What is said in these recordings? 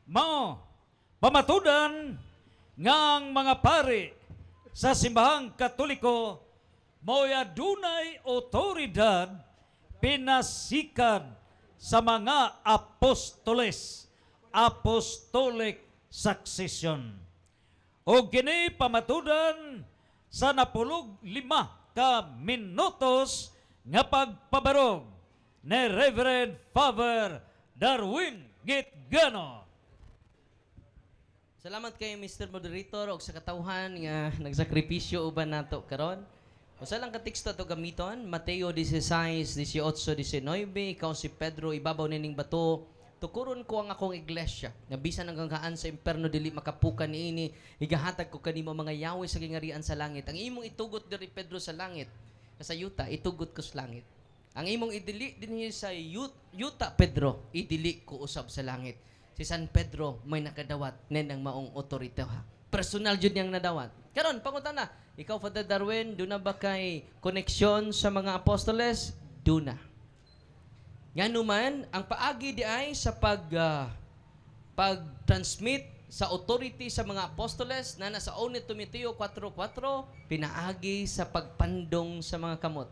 Mao, pamatudan ngang mga pari sa simbahang Katoliko mo'y adunay otoridad pinasikan sa mga apostoles, apostolic succession. O kini pamatudan sa napulog 5 ka minutos nga pagpabarog ni Reverend Father Darwin Gitgano. Salamat kay Mr. Moderator og sa katawhan nga nagsakripisyo uban nato karon. Usa lang ka teksto to gamiton, Mateo 16:18-19, ikaw si Pedro ibabaw nining bato, tukuron ko ang akong iglesia, nga bisan hanggang kaan sa imperno dili makapukan niini, igahatag ko kanimo mga yawi sa gingarian sa langit. Ang imong itugot diri Pedro sa langit, sa yuta itugot ko sa langit. Ang imong idili dinhi sa yuta Pedro, idili ko usab sa langit. Si San Pedro may nakadawat nenang maong otorite ha. Personal jud niyang nadawat. Karon pangutan na, ikaw Father Darwin, do na ba kay koneksyon sa mga apostoles? Do na. Nga naman, ang paagi di ay sa pag-transmit sa authority sa mga apostoles na nasa 1 Timoteo 4:4, pinaagi sa pagpandong sa mga kamot.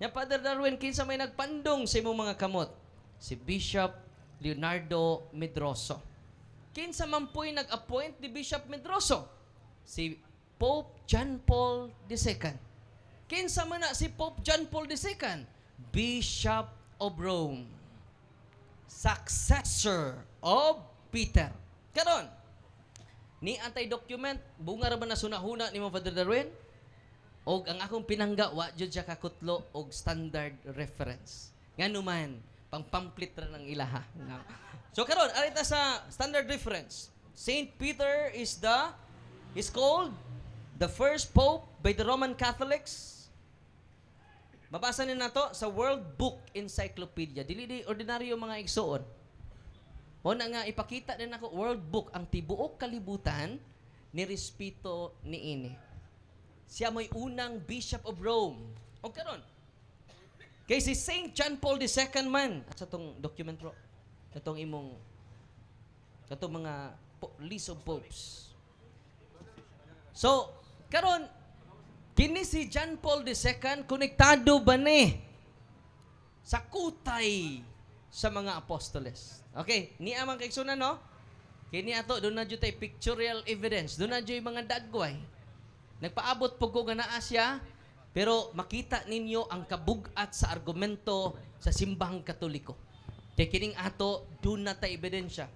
Nga Father Darwin, kinsa may nagpandong sa imong mga kamot? Si Bishop Leonardo Medroso. Kinsa man po'y nag-appoint ni Bishop Medroso? Si Pope John Paul II. Kinsa man na si Pope John Paul II? Bishop of Rome. Successor of Peter. Karon, ni anti-document, bunga ra ba na sunahuna ni mo Father Darwin? Og ang akong pinangga, wa jud siya kakutlo og standard reference. Nganuman, pang-pamphlet ra ng ilaha. So karon, arita sa standard reference. Saint Peter is called the first pope by the Roman Catholics. Mabasa niyo na to sa World Book Encyclopedia. Dili di ordinaryo mga igsoon. O na nga ipakita din ako World Book ang tibuok kalibutan ni respeto ni ini. Siya may unang Bishop of Rome. O karon, kay si Saint John Paul II man, at sa itong document ro, katong mga list of popes. So, karon, kini si John Paul II, konektado ba ni sa kutay sa mga apostoles? Okay, ni amang kaiksunan, no? Kini ato, doon na dyan tayo pictorial evidence. Doon na dyan mga dagway. Nagpaabot po ko ganaa siya, pero makita ninyo ang kabugat sa argumento sa simbahang Katoliko. Kaya kining ato, doon na tayo ebidensya.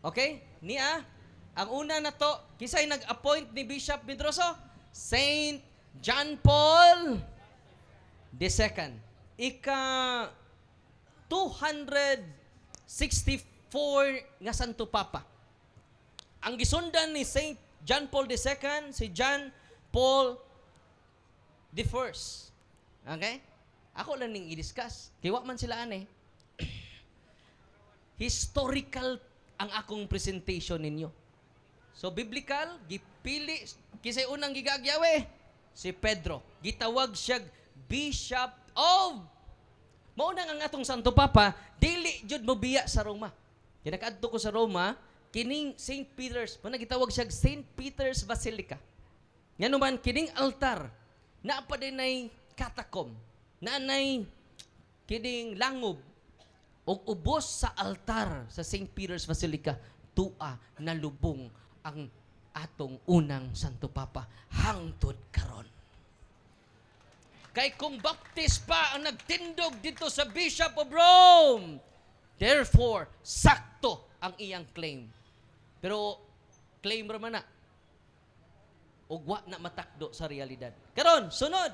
Okay? Niya, ang una na to, kisay nag-appoint ni Bishop Medroso? Saint John Paul II. Ika 264 nga Santo Papa. Ang gisundan ni Saint John Paul II, si John Paul the First. Okay? Ako lang ning i-discuss. Kaya man sila ane. Historical ang akong presentation ninyo. So, biblical, gipili, kisay unang gigagyawe, si Pedro. Gitawag siya Bishop of. Maunang ang atong Santo Papa, dili jud mo biya sa Roma. Kaya nakaadto ko sa Roma, kining St. Peter's, gitawag siya St. Peter's Basilica. Nga naman, kining altar, na pa din ay catacomb, na nay kining langob, o ubos sa altar sa St. Peter's Basilica, tua na lubong ang atong unang Santo Papa, hangtod karon. Kay kung baptist pa ang nagtindog dito sa Bishop of Rome, therefore, sakto ang iyang claim. Pero, claim raman na, ugwa na matakdo sa realidad. Karon, sunod.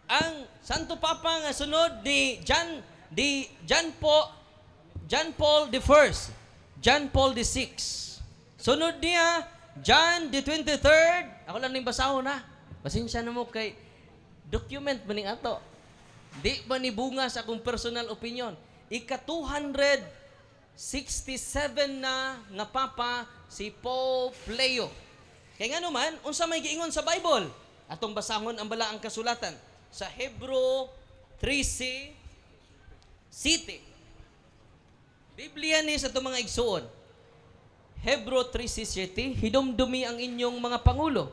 Ang Santo Papa nga sunod ni John Paul the First, John Paul the Sixth. Sunod niya, John the 23rd. Ako lang ning basahon na. Pasensya na mo kay document maning ato. Di ba ni bunga sa akong personal opinion. Ika 267 na nga papa si Pope Leo. Kaya nga naman, unsa may giingon sa Bible? Atong basahon ang balaang kasulatan sa Hebrew 3:6. City. Biblia ni sa itong mga igsuon. Hebro 3:17, hinumdumi ang inyong mga pangulo.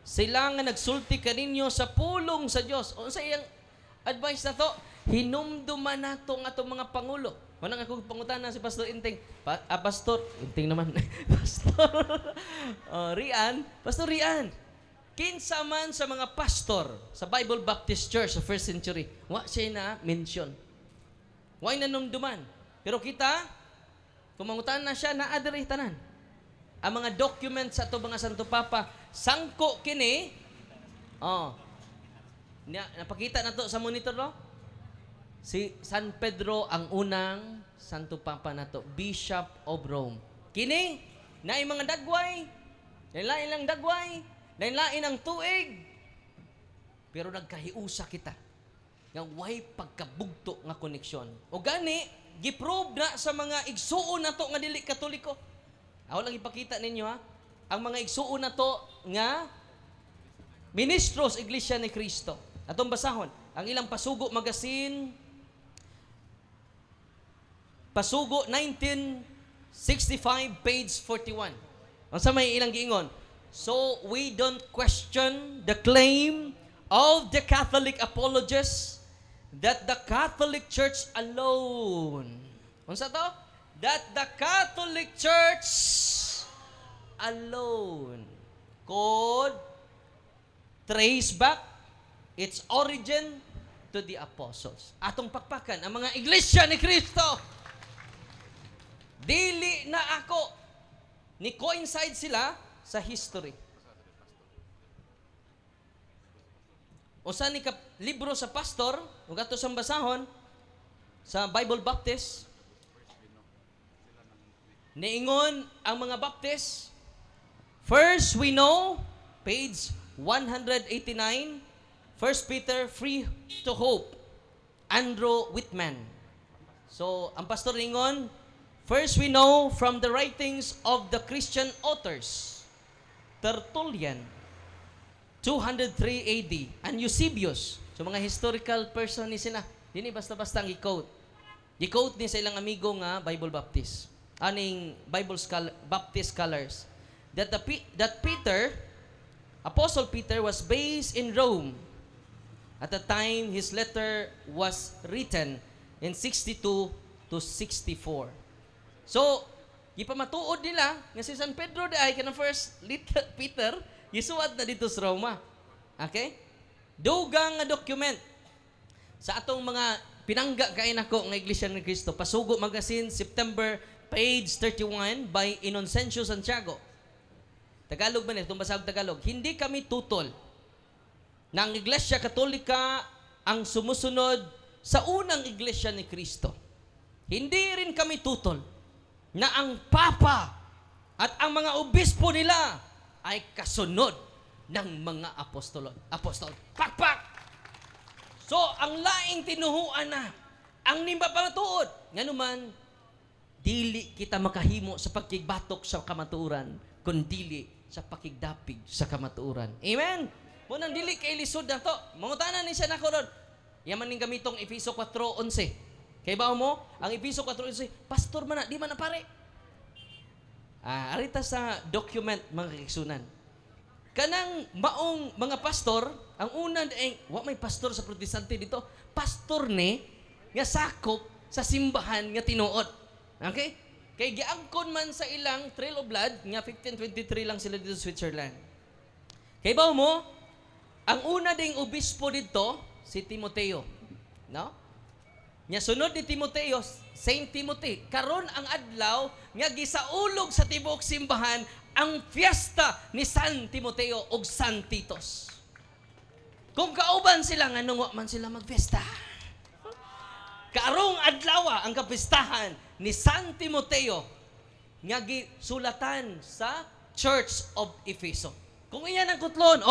Sila nga nagsulti kaninyo sa pulong sa Dios. O sa iyang advice na to, hinumduman nato nga itong mga pangulo. Manang ako pangutan na si Pastor Inting. Pastor, Inting naman. Pastor Rian, kinsa man sa mga pastor sa Bible Baptist Church sa first century, wa siya na mention. Wa na numduman. Pero kita, kumangutan na siya, naadiri tanan. Ang mga documents sa ito mga Santo Papa, sangko kini, napakita na to sa monitor, no? Si San Pedro ang unang Santo Papa na to, Bishop of Rome. Kini, naay mga dagway, lain lang dagway, lain ang tuig, pero nagkahiusa kita. Nga way pagkabugto nga koneksyon. O gani, giprove na sa mga igsuon na to nga dili Katoliko. Ako lang ipakita ninyo ha. Ang mga igsuon na to nga ministros Iglesia ni Cristo. Atong basahon. Ang ilang Pasugo magazine, Pasugo 1965, page 41. Ang sa may ilang giingon. So we don't question the claim of the Catholic apologists that the Catholic Church alone, unsa to? That the Catholic Church alone could trace back its origin to the apostles. Atong pakpakan ang mga iglesia ni Kristo. Dili na ako ni coincide sila sa history. O sa ni libro sa pastor, ug ato sang basahon sa Bible Baptist, niingon ang mga Baptist, first we know, page 189, 1 Peter, free to hope, Andrew Whitman. So, ang pastor niingon, first we know from the writings of the Christian authors, Tertullian, 203 AD, and Eusebius. So, mga historical person ni sila. Dini basta-basta ang i-quote. I-quote ni sa ilang amigo nga Bible Baptist. Aning Baptist scholars. That Peter, Apostle Peter, was based in Rome at the time his letter was written in 62 to 64. So, ipamatuod nila nga si San Pedro ay kanang first Peter, gisuwat na dito sa Roma. Okay? Dugang nga document sa atong mga pinangga kain ako nga Iglesia ni Cristo. Pasugo Magazine, September, page 31 by Inocencio Santiago. Tagalog man itong basag Tagalog. Hindi kami tutol na ang Iglesia Katolika ang sumusunod sa unang Iglesia ni Cristo. Hindi rin kami tutol na ang Papa at ang mga obispo nila ay kasunod ng mga apostol. Pakpak! So, ang laing tinuhuan na, ang nimba pamatuod, nga naman, dili kita makahimo sa pagkigbatok sa kamatuuran, kundi sa pakigdapig sa kamatuuran. Amen? Munang dili kay lisod na to. Mangutanan ni siya na ko ron. Yaman ning gamitong Efeso 4:11. Kay ba mo? Ang Efeso 4:11, pastor man na, di man na pare. Arita sa document mga kiksunan. Kanang maong mga pastor, ang una ay, may pastor sa protestante dito, pastor ni, nga sakop sa simbahan nga tinuod. Okay? Kay giangkon man sa ilang Trail of Blood, nga 1523 lang sila dito sa Switzerland. Kay ba mo, ang una ding obispo dito, si Timoteo. No? Nya sunod ni Timoteo, Saint Timothy. Karon ang adlaw nga gisaulog sa tibuok simbahan ang fiesta ni San Timoteo ug San Titos. Kung kauban sila nganong wa man sila magfiesta. Karong adlaw ang kapistahan ni San Timoteo nga gisulatan sa Church of Efeso. Kung iyan ang kutlon,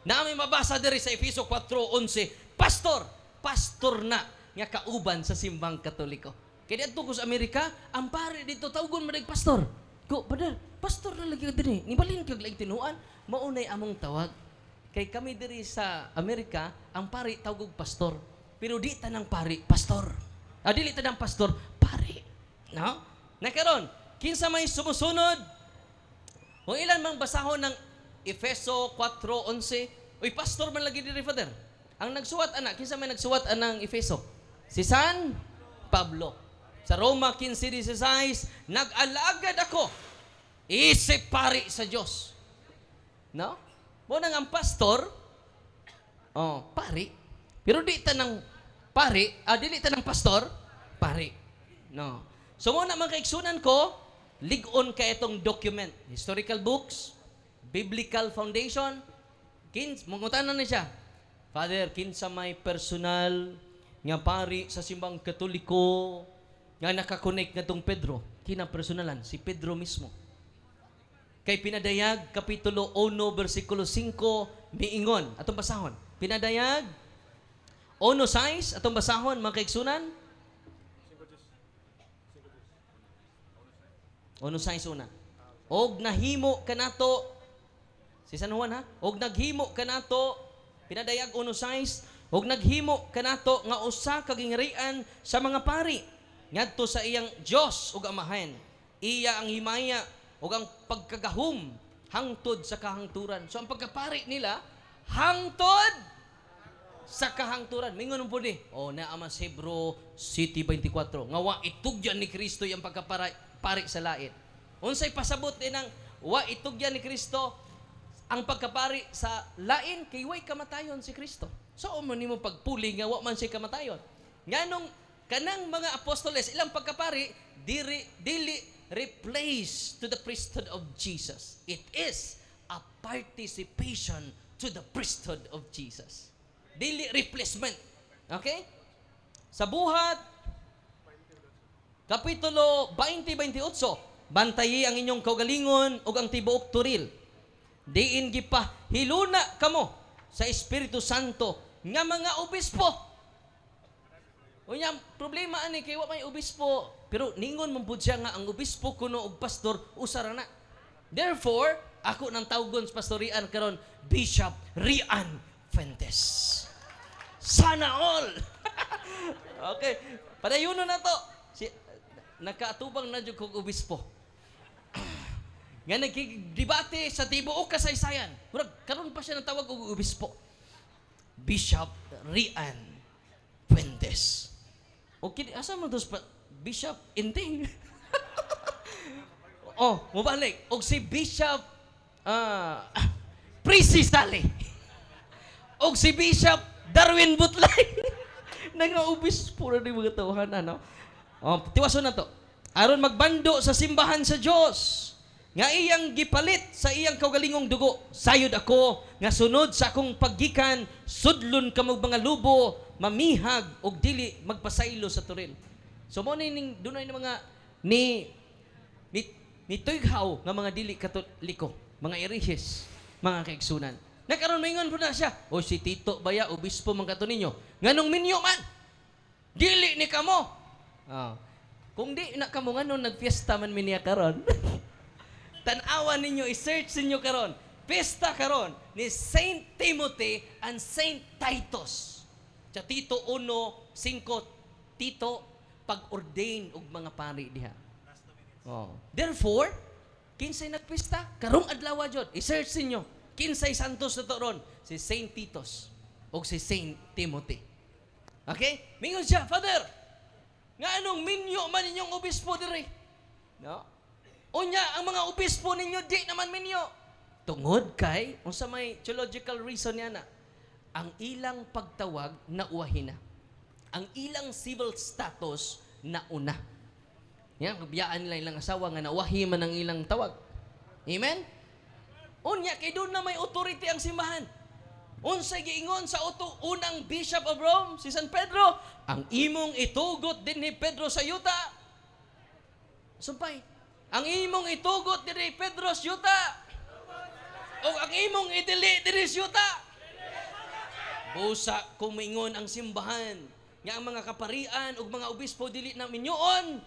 namin mabasa diri sa Efeso 4:11, pastor na nga kauban sa simbang Katoliko. Kaya dito ko sa Amerika, ang pare dito tawgon man pastor. Ko, brother, pastor na lagi ka diri. Nibalin kag laing tinuan, maunay among tawag. Kay kami diri sa Amerika, ang pare tawgog pastor. Pero di tanang pare, pastor. Dili tanang pastor, pare. No? Nakaron, kinsa may sumusunod Kung ilan mang basahon ng Efeso 4:11, uy, pastor man lagi diri, Father. Ang nagsuwat ana, kinsa may nagsuwat anang Efeso? Si San Pablo. Sa Roma 15:16, nag-alagad ako, isip pari sa Diyos. No? Mo nang ang pastor, pari. Pero di tanang pari, dili tanang pastor, pari. No. So mo na mga kaigsunan ko, ligon ka itong document. Historical books, biblical foundation, mungutanan na siya. Father, kinsa may personal nga pari sa simbang Katoliko nga nakakonect na tong Pedro, kinang personalan, si Pedro mismo. Kay pinadayag, Kapitulo 1, versikulo 5, miingon. Atong basahon. Pinadayag, 1:6, atong basahon, mga kaigsunan. 1:6 una. Og nahimo kanato, si San Juan ha? Og naghimo kanato, pinadayag 1:6, og naghimo kanato nga usa ka gingharian sa mga pari ngadto sa iyang Dios ug Amahan. Iya ang himaya ug ang pagkagahom hangtod sa kahangturan. So ang pagkapari nila hangtod sa kahangturan. Mingon po ni, naama sa Hebro City 24. Nga wa itugyan ni Kristo yung pagkapari sa lain. Unsay pasabot din ng wa itugyan ni Kristo ang pagkapari sa lain kay way kamatayon si Kristo. So mo nimo pagpuli nga wa man siya kamatayon. Nganong kanang mga apostoles ilang pagkapari dili replace to the priesthood of Jesus. It is a participation to the priesthood of Jesus. Dili replacement. Okay? Sa Buhat, Kapitulo 20-28, bantayi ang inyong kaugalingon ug ang tibuok turil. Diin gipa hiluna kamo sa Espiritu Santo nga mga obispo. Unya problema ani kay wa may obispo, pero ningon man pud siya nga ang obispo kuno og pastor usara na. Therefore, ako nang tawgon sa pastorian karon Bishop Rian Fuentes. Sana all. Okay, padayuno na to. Nakaatubang na jud kog obispo. Nga nagdebate sa tibuok kasaysayan. Murag karon pa siya natawag og obispo. Bishop Rian Fuentes. Okay, asa mo dos Bishop Inting? Mubalik. Og si Bishop Prissy Sally. Og si Bishop Darwin Butlay. Nanga-obispo na ni mga tawahan, ano? Tiwaso na to. Aron magbando sa simbahan sa Dios. Nga iyang gipalit sa iyang kaugalingong dugo. Sayod ako nga sunod sa akong paggikan, sudlon kamog mga lubo, mamihag og dili magpasaylo sa turil. So mo ning dunay mga ni tuyhaw nga mga dili katoliko, mga erehis, mga kaigsunan. Nakaron maingon po na siya, si Tito baya obispo man kato ninyo. Nganong minyo man? Dili ni kamo. Kung di na kamo nganon nagfiesta man mi niya karon. Tan-awan ninyo, i-search ninyo karon. Pesta karon ni Saint Timothy and Saint Titus. Sa Tito 1:5, Tito pag-ordain og mga pari diha. Therefore, kinsay nagpista? Karong adlaw jud. I-search ninyo. Kinsay santos na to ron? Si Saint Titus o si Saint Timothy. Okay? Mingon siya, Father, nga anong minyo man inyong obispo diri? No? Unya, ang mga obispo ninyo, di naman minyo. Tungod kay, unsa may theological reason niya na, ang ilang pagtawag na uwahina. Ang ilang civil status na una. Yan, biyaan nila ilang asawa nga nauwahi man ang ilang tawag. Amen? Unya, kay doon na may authority ang simbahan. Unsay giingon sa unang Bishop of Rome, si San Pedro, ang imong itugot din ni Pedro sa yuta. Sumpay. Ang imong itugot diri Pedro sa yuta. O ang imong idili diri sa yuta. Busa kumingon ang simbahan nga ang mga kaparian ug mga obispo dili na minyoon,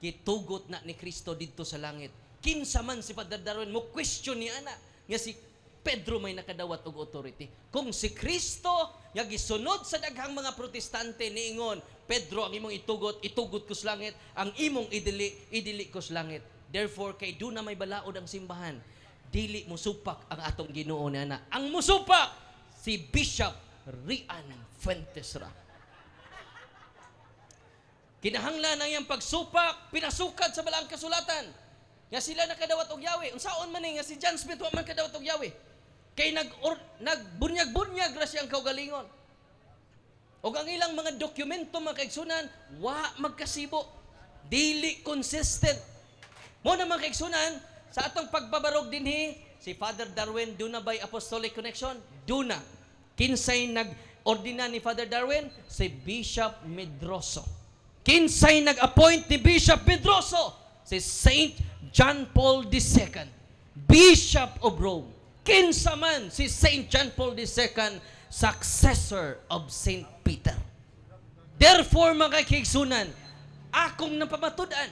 gitugot na ni Kristo didto sa langit. Kinsa man si Father Darwin mo question ni ana nga si Pedro may nakadawat og authority. Kung si Kristo nga gisunod sa daghang mga protestante niingon, Pedro ang imong itugot ko sa langit, ang imong idili ko sa langit. Therefore, kay doon na may balaod ang simbahan. dili musupak ang atong Ginoo ni ana. Ang musupak si Bishop Rian Fuentes ra. Kinahanglan ang iyang pagsupak, pinasukad sa balaang kasulatan. Nga sila nakadawat og yawi. Unsaon man ni nga si John Smith wa man kadawat og yawi. Kay nagbunyag-bunyag ra siyang kaugalingon. O ang ilang mga dokumento mga kaigsunan, wa magkasibo. Dili consistent. Mo na mga kaigsunan, sa atong pagbabarog dinhi, si Father Darwin, duna by Apostolic Connection? Duna. Kinsay nag-ordina ni Father Darwin? Si Bishop Medroso. Kinsay nag-appoint ni Bishop Medroso? Si Saint John Paul II, Bishop of Rome. Kinsa man si Saint John Paul II, successor of Saint Peter. Therefore, mga kaigsunan, akong napamatudan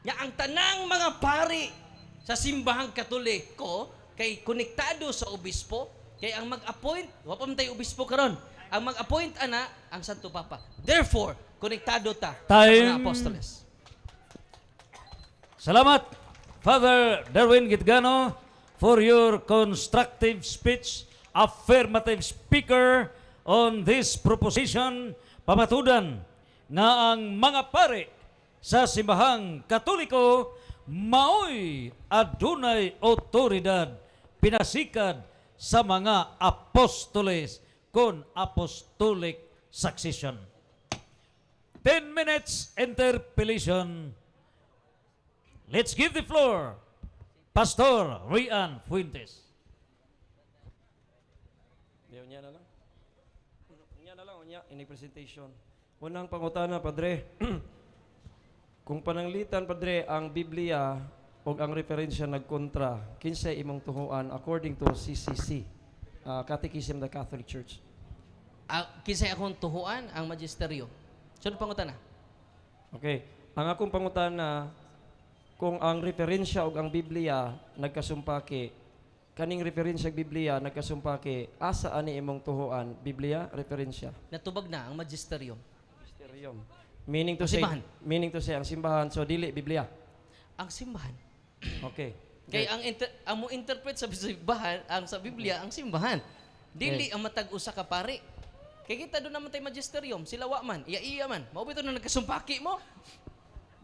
nga ang tanang mga pari sa simbahang Katoliko kay konektado sa obispo, kay ang mag-appoint, wa pa man tayo obispo karon. Ang mag-appoint ana ang Santo Papa. Therefore, konektado ta sa mga apostoles. Salamat, Father Darwin Gitgano, for your constructive speech, affirmative speaker on this proposition. Pamatudan nga ang mga pare sa simbahang Katoliko maoy adunay otoridad pinasikad sa mga apostoles kon apostolic succession. 10 minutes interpellation. Let's give the floor Pastor Rian Fuentes. Unya na lang. Unya, ini presentation. Unang pangutana, Padre. Kung pananglitan, Padre, ang Biblia o ang referensya nagkontra, kinsay imong tuhuan according to CCC, Catechism of the Catholic Church. Kinsay akong tuhuan ang magisteryo. Sunod pangutana. Okay. Ang akong pangutana, kung ang referensya o ang Biblia nagkasumpaki, kaning referensya ng Biblia nagkasumpaki, asa ani imong tuhuan? Biblia, referensya. Natubag na ang magisterium. Mysterium. Meaning to Simbahan. say, ang simbahan, so dili Biblia. Ang simbahan. Okay. Kay ang mo interpret sa simbahan, ang sa Biblia ang simbahan. Dili ang matag usa ka pare. Kay kita doon naman tayo magisterium, sila wa man, iya man. Mao bito na nagkasumpaki mo.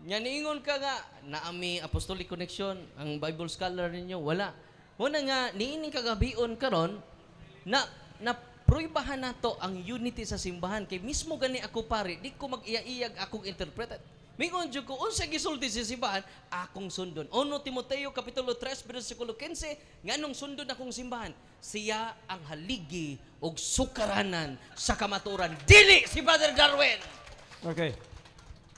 Nya niingon ka nga naami Apostolic Connection, ang Bible scholar ninyo wala. Muna nga niini kagabion karon na pruibahan nato ang unity sa simbahan kay mismo gani ako pare, di ko mag-iya-iyag akong interpret. Mingon jud ko unsa gisulti sa simbahan, akong sundon. 1 Timoteo kapitulo 3 bersikulo 15, nganong sundon akong simbahan? Siya ang haligi og sukaranan sa kamaturan. Dili si Father Darwin. Okay.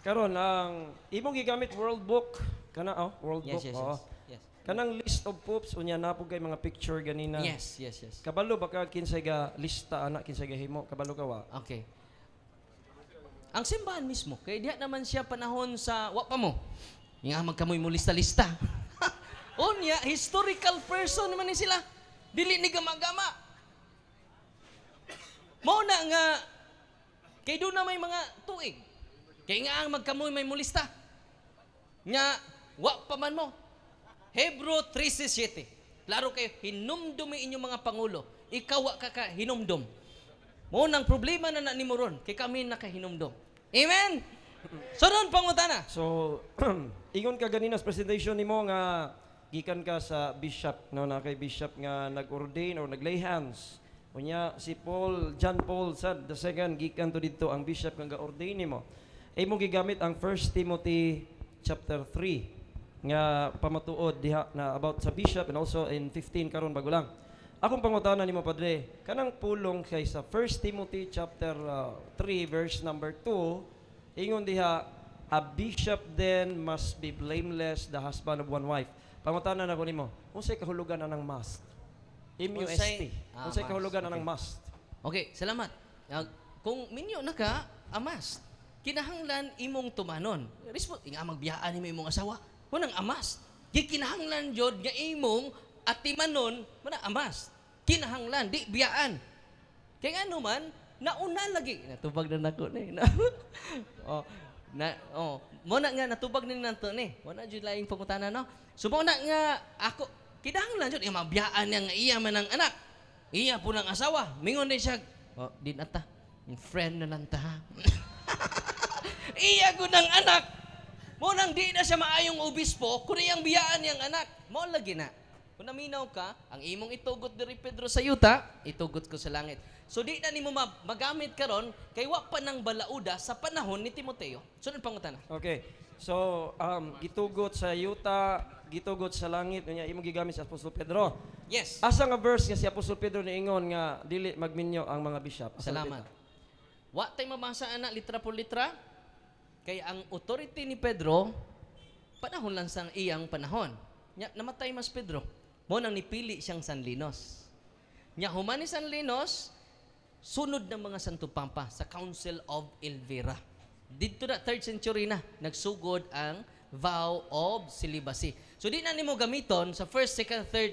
Karon ang imong gigamit World Book kana World Yes, Book. yes, oo. yes. Yes. Kanang list of popes unya napog kay mga picture ganina. Yes. Kabalo baka kinsay ga lista ana kinsay ga himo kabalo ka wa. Okay. Ang simbahan mismo, kaya diha naman siya panahon sa wa pa mo. Nga magkamoy mo lista-lista. Unya, historical person naman ni sila. Dili ni gama-gama. Mao na nga kay doon na may mga tuig. Kaya nga ang magkamoy may mulista. Nga, wa pa man mo. Hebrew 3:7. Klaro kayo, hinumdum inyong mga pangulo. Ikaw wa ka hinumdum. Mo nang problema na ni mo ron, kay kami nakahinumdum. Amen? So ron pangutana. So ingon ka ganina sa presentation nimo nga gikan ka sa bishop no na kay bishop nga nag-ordain or naglay hands. Unya si John Paul II gikan to didto ang bishop nga ga-ordain nimo. Ay mo gigamit ang 1 Timothy chapter 3 nga pamatuod diha na about sa bishop and also in 15 karon bago lang. Akong pangutana nimo Padre, kanang pulong kay sa 1 Timothy chapter 3 verse number 2, ingon diha, a bishop then must be blameless, the husband of one wife. Pangutana na ko nimo, unsay kahulugan anang must? M-U-S-T. Unsay kahulugan anang must? Okay, salamat. Kung minyo na ka, amas. Kinahanglan imong tumanon. Nga magbiyaan nimo imong asawa. Munang amas. Kinahanglan jud nga imong atimanon, muna amas. Kinahanglan, di biyaan. Kaya ano man, nauna lagi. Natubag na nako ni. Muna nga natubag ni nato ni. Muna jud laing pangutana no. So muna nga ako Kidahanglan jud mabiyaan niya nga iya man ang anak. Iya po ng asawa. Mingon din siya, oh, di na ta. Friend na lang ta. Ha?" Iya ko ng anak. Mo nang di na siya maayong obispo, kung iyang biyaan niyang anak. Mo lagi na. Kung naminaw ka, ang imong itugot diri Pedro sa yuta, itugot ko sa langit. So di na nimo magamit karon kay wa pa nang balauda sa panahon ni Timoteo. Sunod pangutana. Okay. So, gitugot sa yuta, gitugot sa langit, unya imong gigamit sa Apostol Pedro. Yes. Asa nga verse nga si Apostol Pedro niingon nga dili magminyo ang mga bishop? Asa Salamat. Wa tay mabasa ana litra por litra. Kay ang authority ni Pedro panahon lang sang iyang panahon. Nya namatay mas Pedro. Mo nang nipili siyang Sanlinos. Nya human ni Sanlinos sunod ng mga Santo Pampa sa Council of Elvira. Dito na 3rd century na nagsugod ang vow of celibacy. So di na nimo gamiton sa 1st, 2nd, 3rd,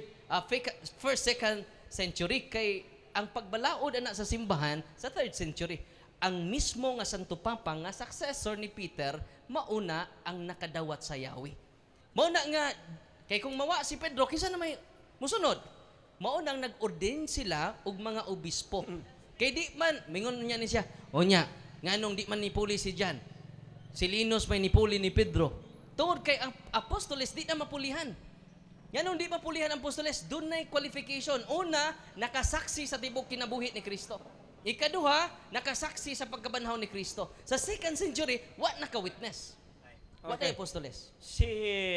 1st, 2nd century kay ang pagbalaod ana sa simbahan sa 3rd century. Ang mismo nga Santo Papa nga successor ni Peter mauna ang nakadawat sa Yahweh. Mauna nga kay kung mawa si Pedro kinsa na may musunod. Maunang nag-ordain sila og mga obispo. Kay di man mingon niya ni siya, o nya nganong di man nipuli si Jan. Si Linus may nipuli ni Pedro. Tungod kay ang apostoles di na mapulihan. Nganong di mapulihan ang apostoles, doon na qualification. Una, nakasaksi sa tibok kinabuhi ni Kristo. Ikaduha, nakasaksi sa pagkabanhaw ni Kristo. Sa 2nd century, what naka-witness? What Okay. ay apostoles? Si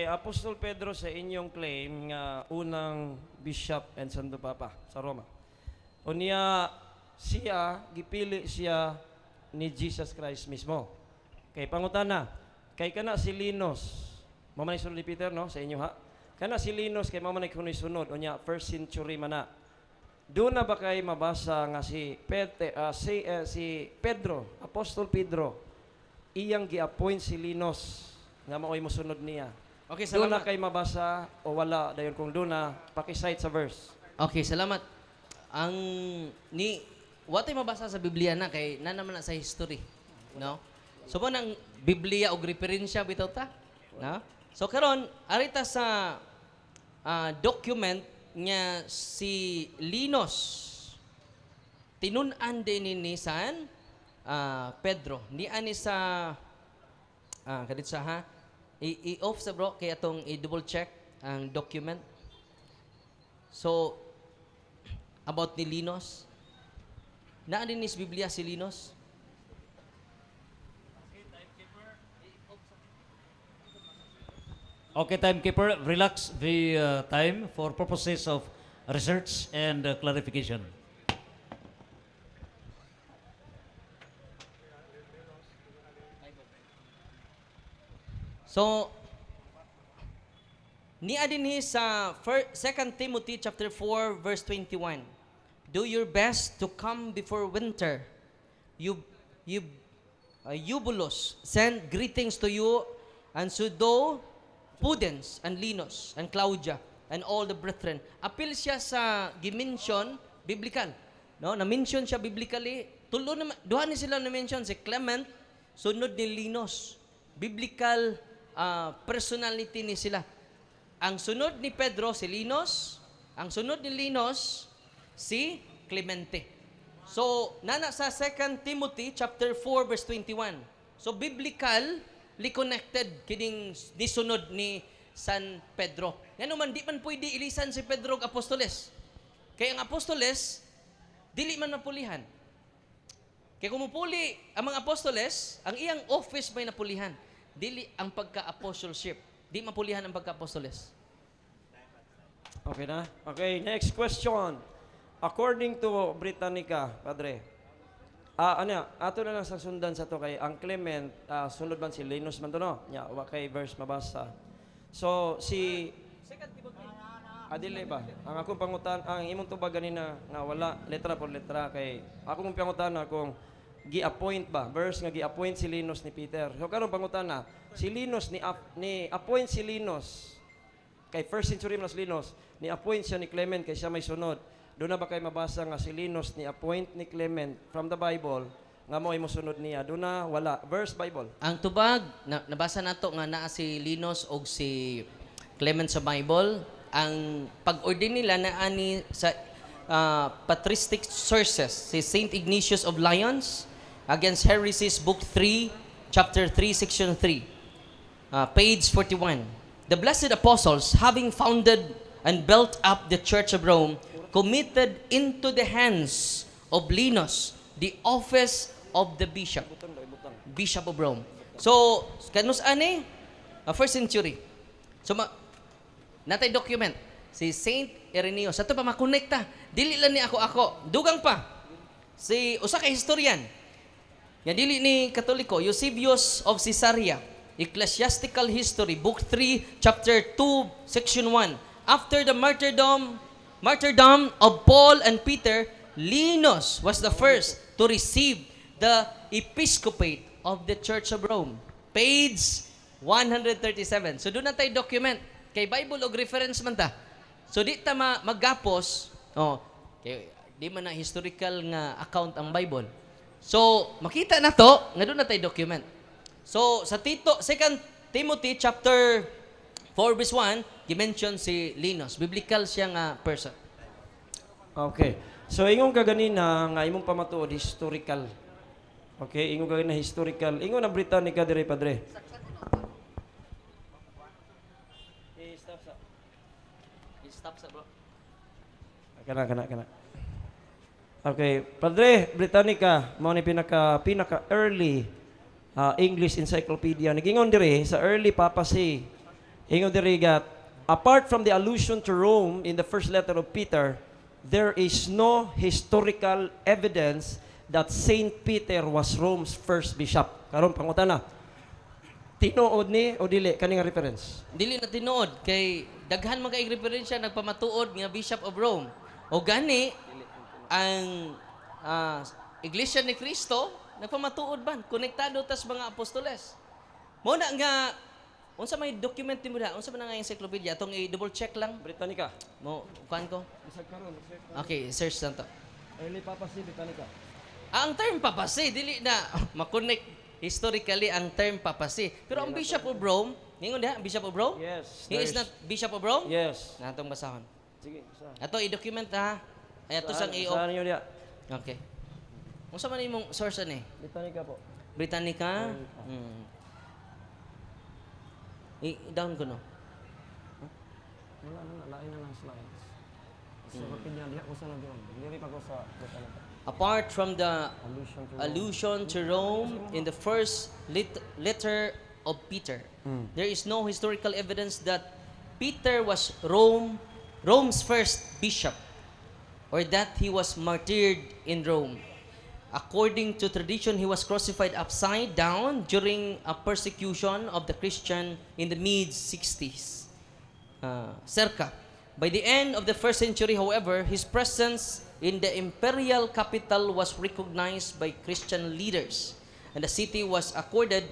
Apostol Pedro sa inyong claim nga unang bishop and Santo Papa sa Roma. Unya siya gipili siya ni Jesus Christ mismo. Kay pangutana, kay kana si Linus, mamanay sunod ni Peter no sa inyo ha. Kana si Linus kay mamanay kuno sunod unya 1st century man na. Doon na ba kay mabasa nga si Pedro, Apostol Pedro, iyang gi-appoint si Linus nga maoy mosunod niya. Okay, Doon na salamat. kay mabasa o wala dayon kung doon na paki-cite sa verse. Okay, salamat. Ang ni what ay mabasa sa Biblia na kay na naman na sa history, no? So mo nang Biblia og referensya bitaw ta, no? So karon arita sa document nga si Linus tinun-an din ni San Pedro ni ani sa kadit sa ha i-off sa bro kay atong i-double check ang document. So about ni Linus. Naan din sa Biblia si Linus? Okay, timekeeper, relax the time for purposes of research and clarification. So, niya din sa 2 Timothy chapter 4 verse 21. Do your best to come before winter. Eubulus send greetings to you, and Pseudo, Pudens, and Linus, and Claudia, and all the brethren. Appeal siya sa gimension biblical. No, na-mention siya biblically. Tulo na duha ni sila na-mention si Clement, sunod ni Linus. Biblical personality ni sila. Ang sunod ni Pedro si Linus, ang sunod ni Linus si Clemente. So, nana sa 2 Timothy chapter 4 verse 21. So, biblically connected kining nisunod ni San Pedro. Yan man, di man pwede ilisan si Pedro ang apostoles. Kaya ang apostoles, dili man napulihan. Kaya kung mupuli ang mga apostoles, ang iyang office may napulihan. Dili ang pagka-apostleship. Di mapulihan ang pagka-apostoles. Okay na? Okay, next question. According to Britannica, Padre, ato na lang sa sundan sa to kay ang Clement, sunod man si Linus man to no? Nya, wa kay verse mabasa. So, si Adile ba? Ang akong pangutan, ang imong tubag ganina nga wala letra por letra kay akong pangutan kung gi-appoint ba? Verse nga gi-appoint si Linus ni Peter. So karon pangutan na, si Linus ni appoint si Linus kay 1st century mas Linus, ni appoint siya ni Clement kay siya may sunod. Doon na ba kay mabasa nga si Linus ni appoint ni Clement from the Bible nga mo sunod niya? Doon na wala. Verse Bible. Ang tubag, nabasa nato nga naa si Linus og si Clement sa Bible. ang pag-ordain nila na ani sa patristic sources, si Saint Ignatius of Lyons, Against Heresies, Book 3, Chapter 3, Section 3, page 41. The blessed apostles, having founded and built up the Church of Rome, committed into the hands of Linus the office of the bishop of Rome. So, kanus ani? First century. So, natay document. Si Saint Irenaeus. Sa ito pa makonekta. Dili lang ni ako. Dugang pa. Si usa ka historian. Yan dili ni Katoliko. Eusebius of Caesarea. Ecclesiastical History. Book 3, Chapter 2, Section 1. After the martyrdom of Paul and Peter, Linus was the first to receive the episcopate of the Church of Rome. Page 137. So doon na tayo document. Kay Bible og reference man ta. So di ta maggapos, kay di man na historical nga account ang Bible. So makita na to, nga doon na tayo document. So sa Second Timothy chapter 4 verse 1, gi-mention si Linus. Biblical siya nga person. Okay. So ingon ka ganina nga imong pamatuod historical. Okay, ingon ka ganina historical. Ingon ang Britannica dire padre. Stop sa bro. Kana. Okay, padre, Britannica, mao ni pinaka early English encyclopedia. Nagingon dire sa early papacy. Ingon dire gat apart from the allusion to Rome in the first letter of Peter, there is no historical evidence that Saint Peter was Rome's first bishop. Karon pangutana. Tinuod ni o dili kani nga reference? Dili na tinuod kay daghan man kay referensya nagpamatuod nga Bishop of Rome. O gani ang Iglesia ni Cristo nagpamatuod ban konektado tas mga apostoles. Mo na nga unsa may document nimo da? Unsa man nga encyclopedia atong i-double check lang. Britannica. Mo kuan ko. Bisag karon. Okay, search lang to. Early papacy Britannica. Ang term papasi dili na makonect historically ang term papasi. Pero ang Bishop of Rome, ningon diha, Bishop of Rome? Yes. He is not Bishop of Rome? Yes. Natong basahon. Sige, isa. Ato i-document ha. Ay ato sang i-op. Saan niyo diya? Okay. Unsa man imong source ani? Britannica po. Britannica? I-down ko no. Wala na, lain na lang slides. Sa opinion diha ko sa doon. Dili pa ko sa Britannica. Apart from the Allusion to allusion to Rome in the first letter of Peter, there is no historical evidence that Peter was Rome's first bishop or that he was martyred in Rome. According to tradition, he was crucified upside down during a persecution of the Christian in the mid-60s. Circa. By the end of the first century, however, his presence in the imperial capital was recognized by Christian leaders, and the city was accorded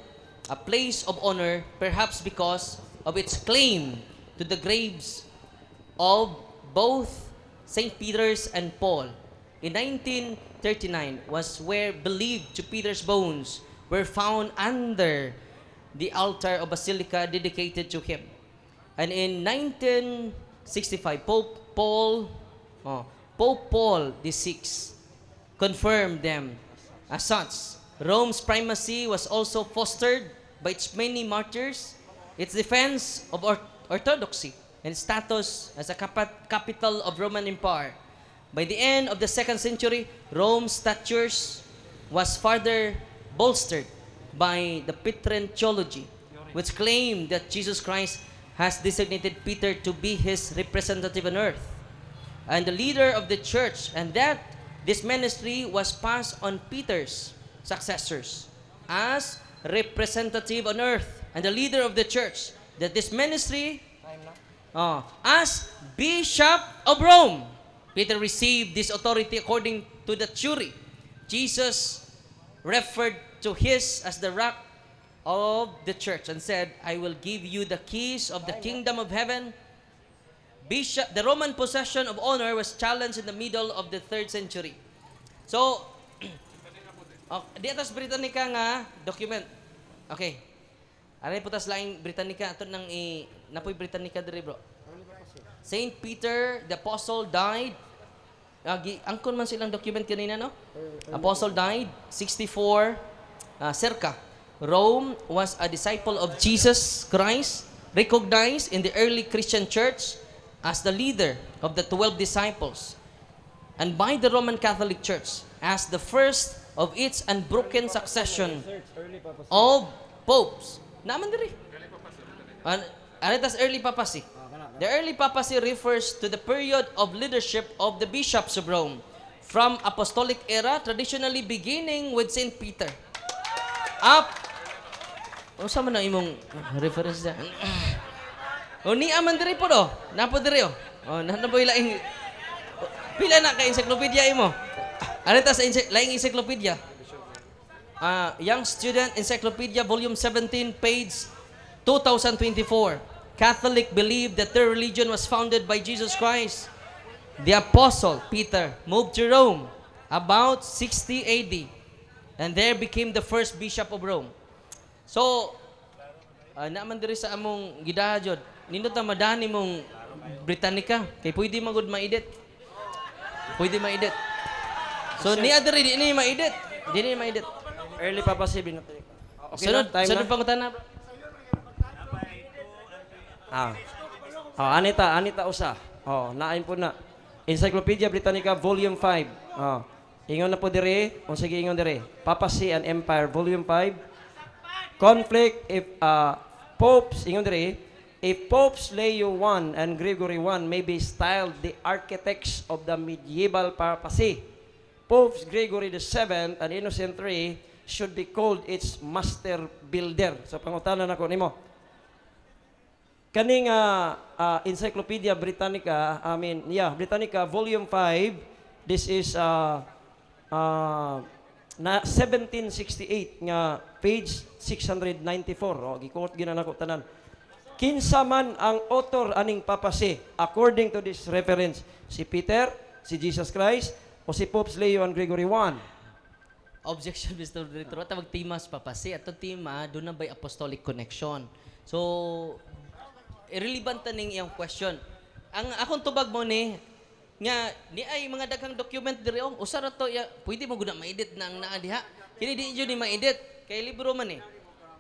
a place of honor, perhaps because of its claim to the graves of both St. Peter's and Paul. In 1939 was where believed to Peter's bones were found under the altar of basilica dedicated to him. And in 1965, Pope Paul VI confirmed them as such. Rome's primacy was also fostered by its many martyrs, its defense of orthodoxy, and status as a capital of Roman Empire. By the end of the 2nd century, Rome's stature was further bolstered by the Petrine theology, which claimed that Jesus Christ has designated Peter to be his representative on earth and the leader of the church, and that this ministry was passed on Peter's successors as representative on earth and the leader of the church, that this ministry as Bishop of Rome. Peter received this authority according to the theory. Jesus referred to his as the rock of the church and said, I will give you the keys of the kingdom of heaven. The Roman possession of honor was challenged in the middle of the 3rd century. So, di atas Britannica nga document. Okay. Aray putas laing Britannica ato nang napoy Britannica diri bro. Saint Peter the Apostle died. Angkon man silang document kanina no? Apostle died 64 circa. Rome was a disciple of Jesus Christ, recognized in the early Christian church as the leader of the 12 disciples, and by the Roman Catholic Church as the first of its unbroken succession of popes. Naman diri. Aritas early papacy. The early papacy refers to the period of leadership of the bishops of Rome from apostolic era, traditionally beginning with Saint Peter. Up. O sa man ang imong reference dyan? O ni aman diri po do. Napo diri o. O nanaboy laing pila na ka encyclopedia imo. Aritas laing encyclopedia. Young Student Encyclopedia, Volume 17, page 2024. Catholic believe that their religion was founded by Jesus Christ. The Apostle Peter moved to Rome about 60 AD and there became the first bishop of Rome. So, naman diri sa among gidahajod, nindot na madani mong Britannica, kay pwede magud ma-edit. Pwede ma-edit. So, niya diri, di ni ma-edit. Di ni ma-edit. Early papacy binatay. Okay Sunod, na, time sunod na. pangutana. Anita usa. Nain po na. Encyclopedia Britannica Volume 5. Ingon na po dire, sige ingon dire. Papacy and Empire Volume 5. Conflict if popes, ingon dire, if popes Leo I and Gregory I may be styled the architects of the medieval papacy, Popes Gregory VII and Innocent III should be called its master builder. So pangutanan ako nimo. Kaning Encyclopedia Britannica, Britannica Volume 5, this is na 1768 nga page 694. Gikuot ginanako tanan. Kinsa man ang author aning papacy according to this reference, si Peter, si Jesus Christ, o si Popes Leo and Gregory I. Objection, Mr. Director. Tawag timas papasi. Ato tima, doon na ba'y apostolic connection. So, irrelevant ning iyang question. Ang akong tubag mo ni, nga, ni ay mga daghang document diri o, usara to, pwede mo guna ma-edit na ang naadiha. Kini di nyo ni ma-edit. Kay libro man eh.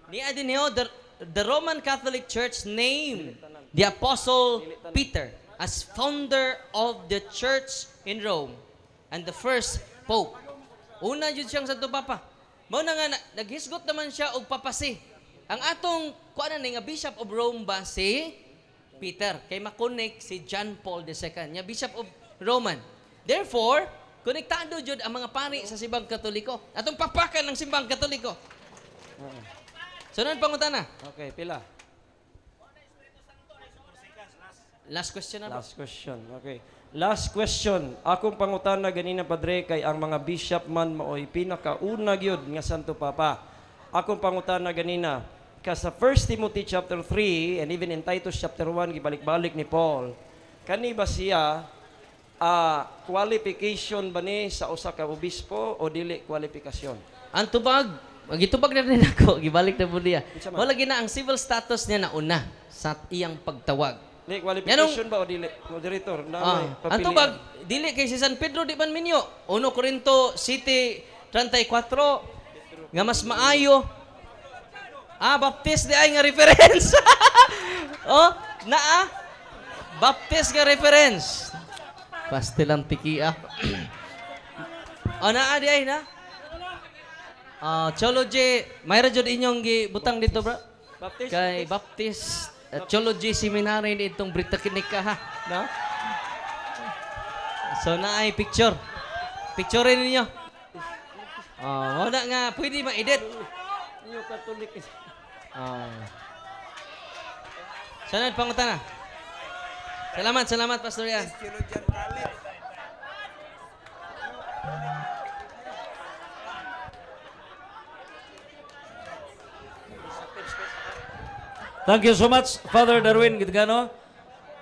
Ni adin niyo, the Roman Catholic Church named the Apostle Peter as founder of the church in Rome and the first Pope. Una yun siyang sa Papa. Mao na nga, naghisgot naman siya og papasi. Ang atong, kuha na nga, Bishop of Rome ba si Peter? Kay makonek si John Paul II, nga Bishop of Roman. Therefore, konektado jud ang mga pari sa simbang Katoliko. Atong papakan ng simbang Katoliko. Sunod pangutana. Okay, pila? Last question na. Last question. Okay. Last question. Akong pangutana ganina padre kay ang mga bishop man maoy pinakauna gyud nga Santo Papa. Akong pangutana ganina ka sa 1 Timothy chapter 3 and even in Titus chapter 1 gibalik-balik ni Paul. Kani ba siya qualification ba ni sa usa ka obispo o dili qualification? Ang tubag, gitubag na rin ako, gibalik na po niya. Unsa man? Wala gina ang civil status niya na una sa iyang pagtawag. Ni qualification ba o dili? Moderator, na Ang tubag, dili kay si San Pedro di man minyo. 1 Corinto City 34 nga mas maayo. Baptist di ay nga reference. Baptist nga reference. Pastilang tikia. Naa di ay na. Theology, mayroon dyan inyong butang dito, bro. Baptist? Kay Baptist Theology Seminary ditong Britannica, ha? No? So, na ay picture. Picture ninyo. Wala nga, pwede ma-edit. New Catholic. Sunod, pangutana. Salamat, Pastor Yan. Thank you so much, Father Darwin Gitgano,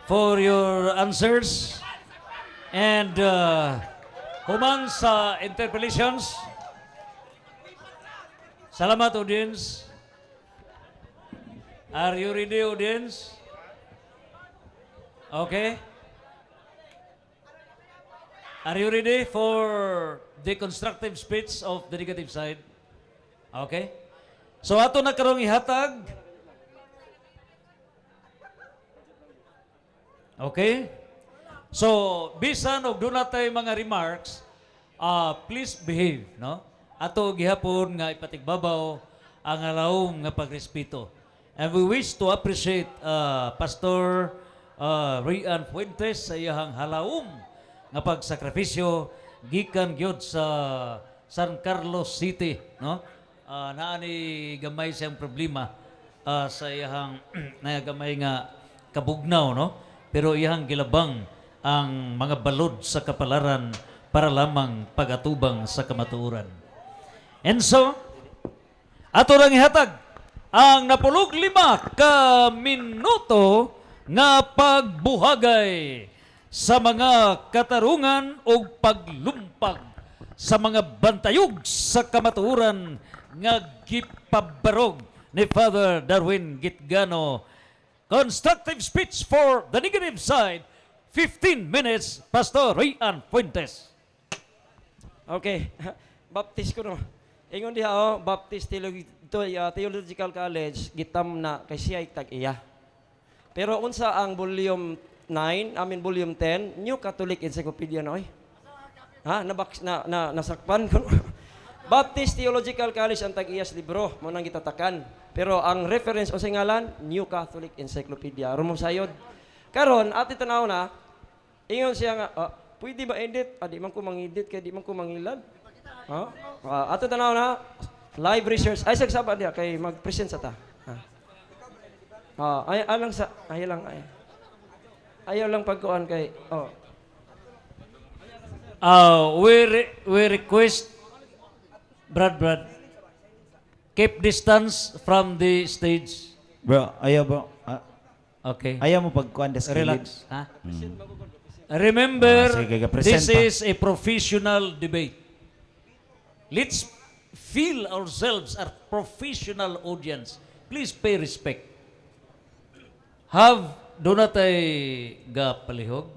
for your answers. And humang sa interpellations. Salamat, audience. Are you ready, audience? Okay. Are you ready for the constructive speech of the negative side? Okay. So ato na karong ihatag. Okay. So bisan og doon natay mga remarks, please behave, no? Ato gihapon nga ipatigbabaw ang alawom nga pagrespeto. And we wish to appreciate Pastor Rian Fuentes sa iyang halawom nga pagsakripisyo gikan gyud sa San Carlos City, no? Naa ni gamay siyang problema sa iyang na gamay nga kabugnaw, no? Pero iyang gilabang ang mga balod sa kapalaran para lamang pagatubang sa kamatuoran. And so, ato lang ihatag ang napulog 5 ka minuto nga pagbuhagay sa mga katarungan o paglumpag sa mga bantayog sa kamatuoran nga gipabarog ni Father Darwin Gitgano. Constructive speech for the negative side, 15 minutes, Pastor Rian Fuentes. Okay. Baptist ko no. Ingon diha Baptist Theological College gitam na kay siya tag-iya. Pero unsa ang volume 9, volume 10, New Catholic Encyclopedia na oy. Nasakpan ko. Baptist Theological College ang tag-iyas libro mo nang gitatakan. Pero ang reference o singalan, New Catholic Encyclopedia. Rumong sayod. Karon ati tanaw na ingon siya nga pwede ba edit? Di man ko mangedit kay di man ko mangilad. Ato tanaw na live research. Ay sagsaba diha kay mag-present sa ta. Ayaw lang pagkuan kay We request Brad keep distance from the stage. Bro, ayaw bro. Okay. Ayaw mo pagkuhan des Relax. Ha? Remember, sige, this presenta. is a professional debate. Let's feel ourselves a professional audience. Please pay respect. Do natay ga palihog.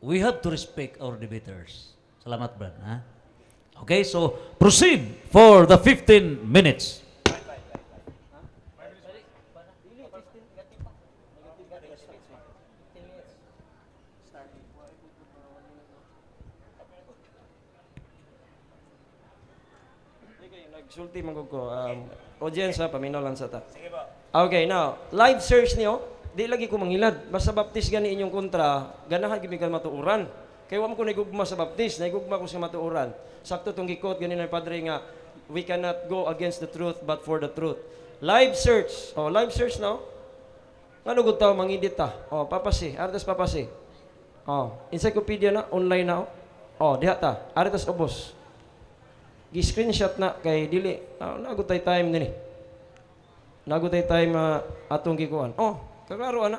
We have to respect our debaters. Salamat, Brad. Ha? Okay, so proceed for the 15 minutes. Nagsulti man ko audience paminaw lang sa ta. Okay, now, live search niyo, di lagi ko manghilad. Basta baptist gani inyong kontra, ganahan gid mi ka matuoran. Kay wa man ko naigugma sa baptist, naigugma ko sa matuoran. Sakto tong gikot gani na padre nga we cannot go against the truth but for the truth. Live search. Live search now. Ngano gud taw mangidit ta? Papasi, artes papasi. Encyclopedia na online na. Diha ta. Artes ubos. Gi-screenshot na kay dili nagutay time nini. Nagutay time atong gikuan. Kaklaro ana.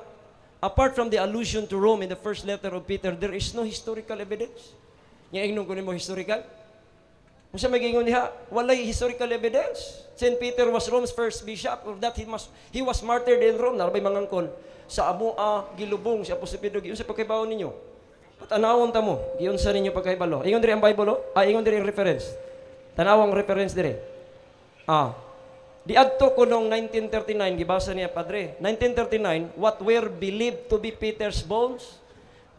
Apart from the allusion to Rome in the first letter of Peter, there is no historical evidence. Nya ingnon ko nimo historical. Unsa may gingon diha? Walay historical evidence. Saint Peter was Rome's first bishop. Of that he was martyred in Rome. Narabay mangangkon sa Amua gilubong si Apostol Pedro. Giunsa pagkaybaon ninyo? Patanawon ta mo. Giunsa ninyo pagkaybalo? Ingon diri ang Bible ingon diri ang reference. Tanawang reference dire. Diadto ko noong 1939, gibasa niya padre. 1939, what were believed to be Peter's bones,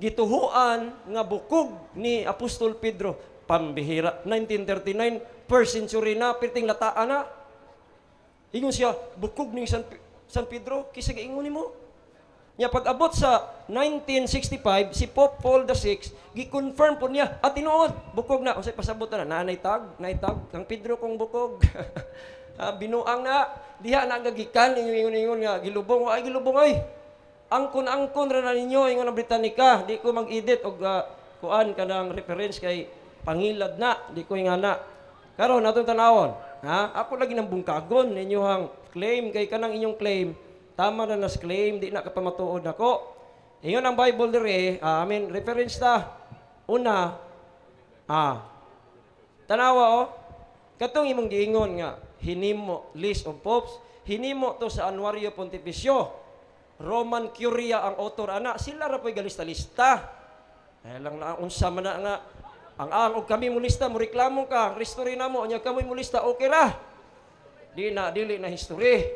gituhuan nga bukog ni Apostol Pedro. Pambihira. 1939, first century na, pirting lataan na. Ingon siya, bukog ni San Pedro, kisa giingon nimo. Nya pag-abot sa 1965, si Pope Paul VI, gi-confirm po niya, tinuod, bukog na. Unsay pasabot na, naitag, kang Pedro kong bukog. Binuang na, diha na gagikan, ingon nga, gilubong ay. Angkon ra na ninyo, ingon ang Britannica, di ko mag-edit og kuan kanang reference kay pangilad na, di ko ingana. Karon atong tanawon, ako lagi nang bungkagon ninyohang claim kay kanang inyong claim. Tama na nas claim, di na kapamatuod nako. Ingon ang Bible dire, reference ta. Una, tanawa katong imong giingon nga hinimo list of popes, hinimo to sa Anuario Pontificio. Roman Curia ang author ana, sila ra po'y galista-lista. Eh lang na unsa man na nga ang og kami mulista mo reklamo ka, history na mo nya kami mulista okay ra. Dili na history.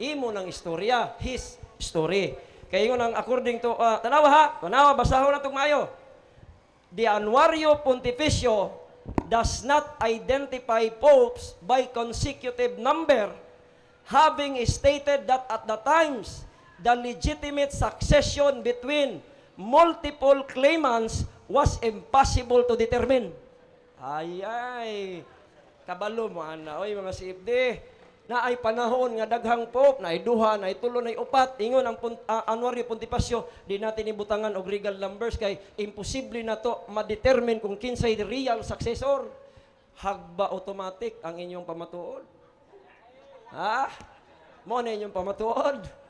Imo ng istorya, his story. Kaya ingon ang according to tanawa basahon na tong maayo. The Anuario Pontificio does not identify popes by consecutive number, having stated that at the times the legitimate succession between multiple claimants was impossible to determine. Ay, kabalo mo ana, oy mga CFD, na ay panahon nga daghang pope, na ay duha, na ay tulo, na ay upat, ingon ang Anuario Pontificio, di natin ibutangan og regal numbers kay imposible na to ma-determine kung kinsay real successor. Hagba automatic ang inyong pamatuod. Ha? Mo na inyong pamatuod.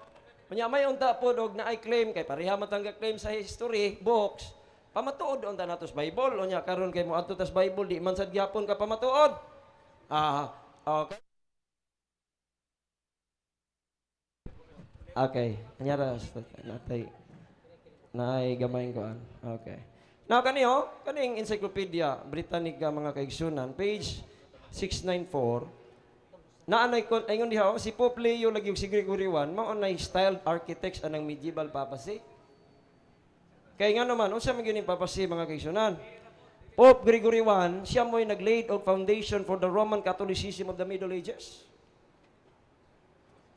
Kanya may unta po og na ay claim kay pareha matangga claim sa history books. Pamatuod unta natos Bible unya karon kay mo adto tas Bible di man sad gyapon ka pamatuod. Okay. Okay. Anyara natay gamay ko an. Okay. Now kaning Encyclopedia Britannica mga kaigsunan page 694 naanay kon ingon diha si Pope Leo lagi og si Gregory I mao nay styled architects anang medieval papacy. Kay nga naman unsa man gyud ning papacy mga kaigsunan? Pope Gregory I siya mo'y naglaid og foundation for the Roman Catholicism of the Middle Ages.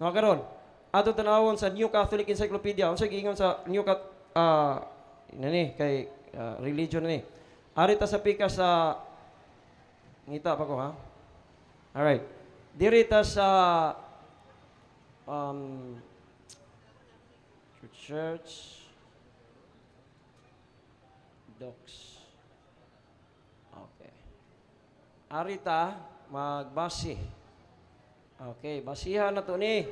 No karon ato tanawon sa New Catholic Encyclopedia unsa giingon sa New kay religion ni. Ari ta sa pika sa ngita pa ko ha. All right. Dirita sa church docs. Okay. Arita magbase. Okay, basihan na to ni.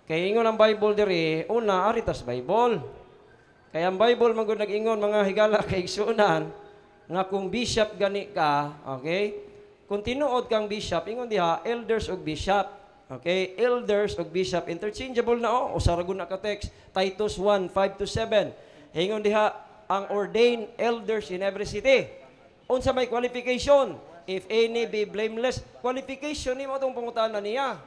Kay ingon ang Bible diri, una aritas Bible. Kaya ang Bible man gud nag-ingon mga higala kay igsunan nga kung bishop gani ka, okay? Kung tinuod kang bishop, ingon diha, elders og bishop. Okay? Elders og bishop. Interchangeable na usaragon na ka text. Titus 1:5-7. Ingon diha, ang ordained elders in every city. Unsa may qualification? If any be blameless. Qualification ni mo itong pangutanan niya.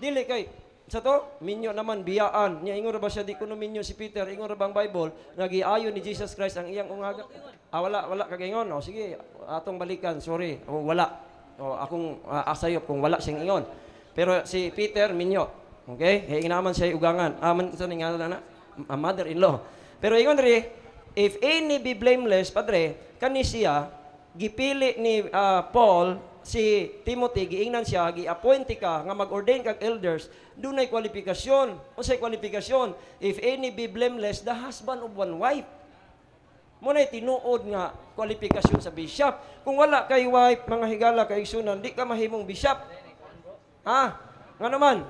Dili kay, sa to, minyo naman, biyaan. Niya, ingon ra ba siya, di kuno minyo si Peter, ingon ra bang Bible, nagiayon ni Jesus Christ ang iyang ungaga. Wala kagaingon. Sige, atong balikan, sorry. Wala. Akong asayop kung wala siyang ingon. Pero si Peter, minyo. Okay? Hingin naman siya ugangan. Sa nga na, mother-in-law. Pero ingon rin, if any be blameless, padre, kani siya, gipili ni Paul, si Timothy, giingnan siya, gi-appoint ka, nga mag-ordain kag elders, dunay kwalifikasyon. Unsay kwalifikasyon? If any be blameless, the husband of one wife. Muna'y tinuod nga kwalifikasyon sa bishop. Kung wala kay wife, mga higala kay igsunan, di ka mahimong bishop. Ha? Nga naman?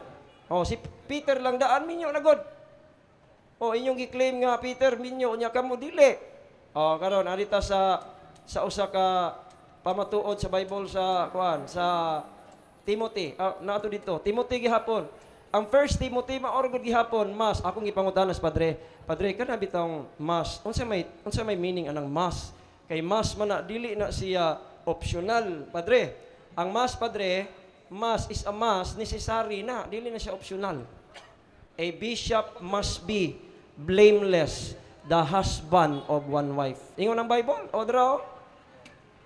Si Peter lang daan, minyo na god. Inyong gi-claim nga, Peter, minyo, niya ka mo, dili. Karon arita sa usa ka pamatuod sa Bible sa Timothy. Nato dito, Timothy gihapon. Ang 1 Timothy maorgod gihapon, mas akong ipangutanas padre. Padre kana bitong mas. Unsa may meaning anang mas? Kay mas man na dili na siya optional, padre. Ang mas padre, mas is a must, necessary na, dili na siya optional. A bishop must be blameless, the husband of one wife. Ingon ang Bible, draw.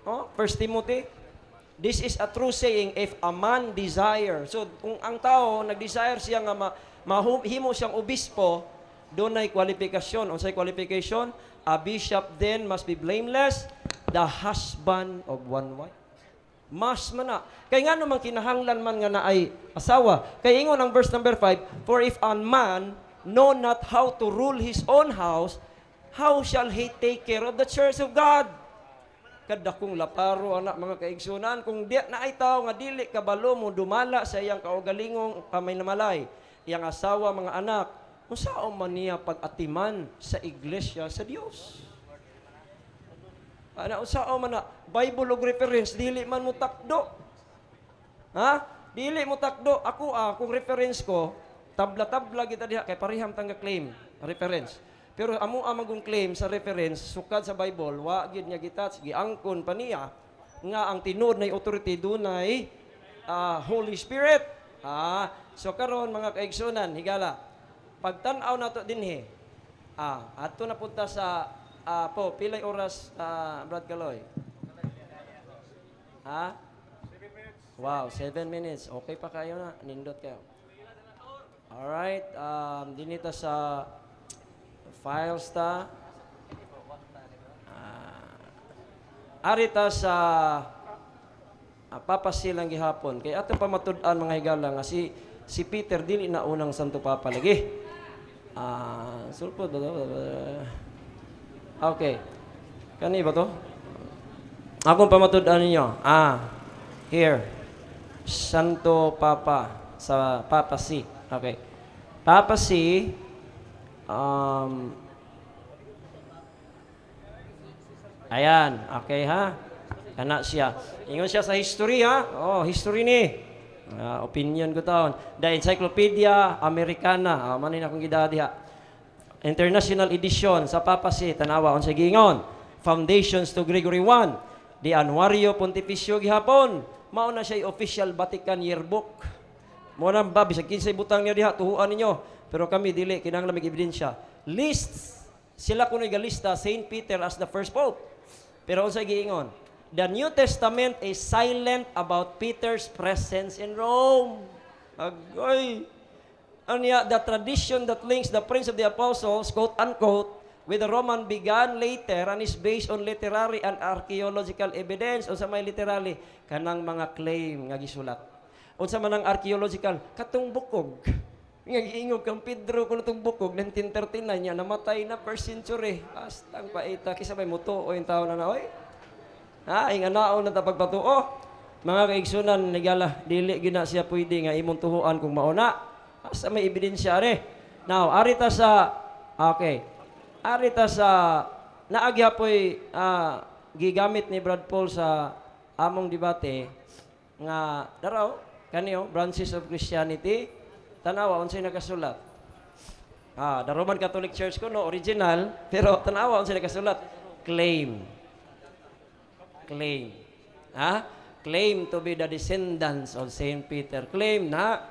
1 Timothy. This is a true saying, if a man desire. So, kung ang tao, nag-desire siya nga mahimo siyang obispo, doon ay kwalifikasyon. Unsay qualification? A bishop then must be blameless, the husband of one wife. Mas man na. Kaya nga naman kinahanglan man nga na ay asawa. Kaya ingon ang verse number 5, for if a man know not how to rule his own house, how shall he take care of the church of God? Kadakong laparo anak mga kaigsunan kung di na ay tao nga dili kabalo mo dumala sa iyang kaugalingong pamanamalay iyang asawa mga anak unsaon man niya pag-atiman sa iglesia sa Dios. Unsaon man na Bible og reference dili man mo takdo. Ha? Dili mo takdo. Ako kung reference ko, tabla-tabla kita diha kay pariham tangga claim reference. Pero amo amagong claim sa reference sukad sa Bible, wa gid niya gitats giangkon pa niya nga ang tinud nay authority dunay Holy Spirit. So karon mga kaigsunan, higala. Pagtan-aw nato dinhi. Adto na punta sa po pilay oras Brad Kaloy. Wow, 7 minutes. Okay pa kayo na. Nindot kayo. Alright. Dinita sa files ta. Arita sa papasilang gihapon. Kaya ato pa matud-an mga higala nga si Peter dili na unang Santo Papa lagi. Sulpod. Okay. Kani ba to? Akong pamatud-an ninyo. Here. Santo Papa sa Papa C. Okay. Papa C ayan, okay ha? Kana siya. Ingon siya sa history ha? History ni. Opinion ko taon. The Encyclopedia Americana. Manin akong gidadi ha. International edition sa Papa C. Tanawa, unsa giingon? Foundations to Gregory I. Di Anuario Pontificio gihapon. Mao na siya official Vatican yearbook. Mo nang ba bisag kinsay butang niya diha tuhuan ninyo. Pero kami dili kinahanglan mig ebidensya. Lists sila kunoy galista Saint Peter as the first pope. Pero unsa giingon? The New Testament is silent about Peter's presence in Rome. Agoy. Anya, the tradition that links the Prince of the Apostles, quote unquote, with the Roman began later and is based on literary and archaeological evidence. Unsa may literary kanang mga claim nga gisulat. Unsa man ang archaeological katong bukog. Nga giingog kang Pedro kuno tong bukog 1939 niya namatay na first century. Astang paita kisa may mutuo yung tao na oy. Inganaon na ta pagpatuo. Mga kaigsunan nigala dili gina siya pwede nga imong tuhuan kung mauna. Asa may ebidensya re. Now, arita sa naagyapoy gigamit ni Brad Paul sa among debate nga daraw kaniyo branches of Christianity tanawa unsay nakasulat. The Roman Catholic Church ko no original pero tanawa unsay nakasulat claim. Claim to be the descendants of Saint Peter. Claim na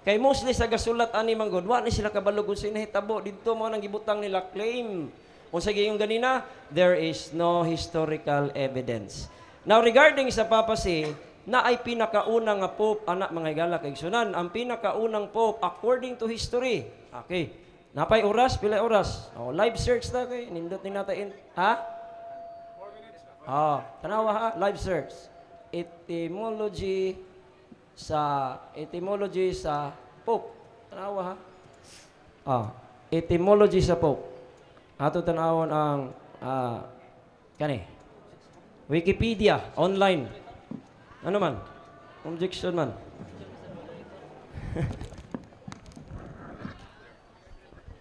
kay mostly sa gasulat ani manggod wa ni sila kabalog sa nahitabo didto mo nang gibutang nila claim. Unsa gayong ganina? There is no historical evidence. Now regarding sa papacy, na ay pinakauna nga pope anak mga higala kay sunan ang pinakaunang pope according to history. Okay. Napay oras, pila oras? Live search ta kay nindot ni natin. Tanawa ha, live search. Etymology sa pope. Tanawa ha. Etymology sa pope. Ato tanawon ang kani Wikipedia online. Ano man? Objection man.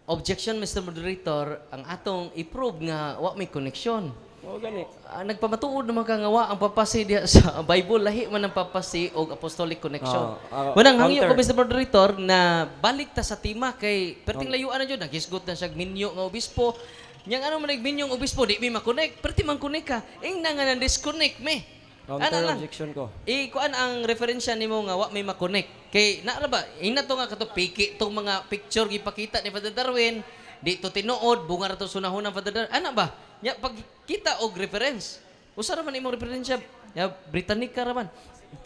Objection, Mr. Moderator, ang atong i-prove nga wa may connection. Gani. Nagpamatuod naman ka nga wa ang papasi diha sa Bible lahi man ang papasi og apostolic connection. Manang hangyo ko Mr. Moderator na balik ta sa tema kay perting layuan na jud nagisgot na siya minyo nga obispo. Yang ano man nagminyong obispo di mi ma-connect, perti man connect ka. Ing na nga disconnect me. Counter objection ko. Kuan ang referensya nimo nga wa may ma-connect. Kay naa ba ina to nga kato piki tong mga picture gipakita ni Father Darwin, di to tinuod bunga ra to sunahon ng Father Darwin. Ana ba? Nya pag kita og reference. Usa ra man imong referensya? Ya Britannica ra man.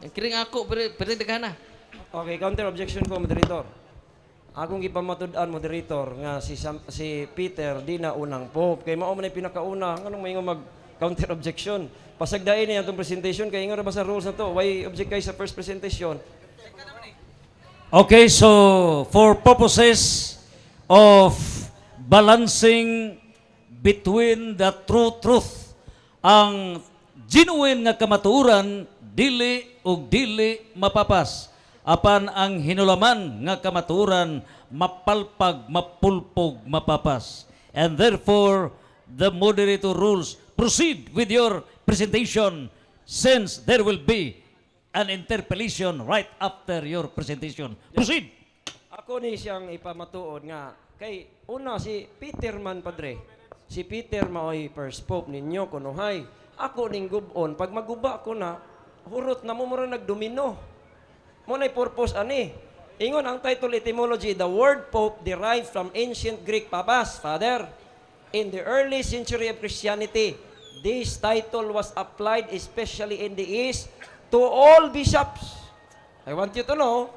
Kiring ako pero daghana. Okay, counter objection ko moderator. Akong gipamatud-an moderator nga si Peter di na unang pope kay mao man ay pinakauna. Anong may mag counter objection? Pasagdain niya itong presentation kay ingon ra ba sa rules na to? Why object kay sa first presentation? Okay, so for purposes of balancing between the true truth, ang genuine nga kamatuoran dili ug dili mapapas. Apan ang hinulaman nga kamatuoran mapalpag, mapulpog, mapapas. And therefore, the moderator rules, proceed with your presentation since there will be an interpellation right after your presentation. Proceed. Ako ni siyang ipamatuod nga kay una si Peter man padre. Si Peter maoy first pope ninyo kunuhay. Ako ning gubon pag maguba ko na hurot na mo mura nagdomino. Mo nay purpose ani. Ingon ang title etymology, the word pope derived from ancient Greek papas, father. In the early century of Christianity, this title was applied especially in the East to all bishops. I want you to know,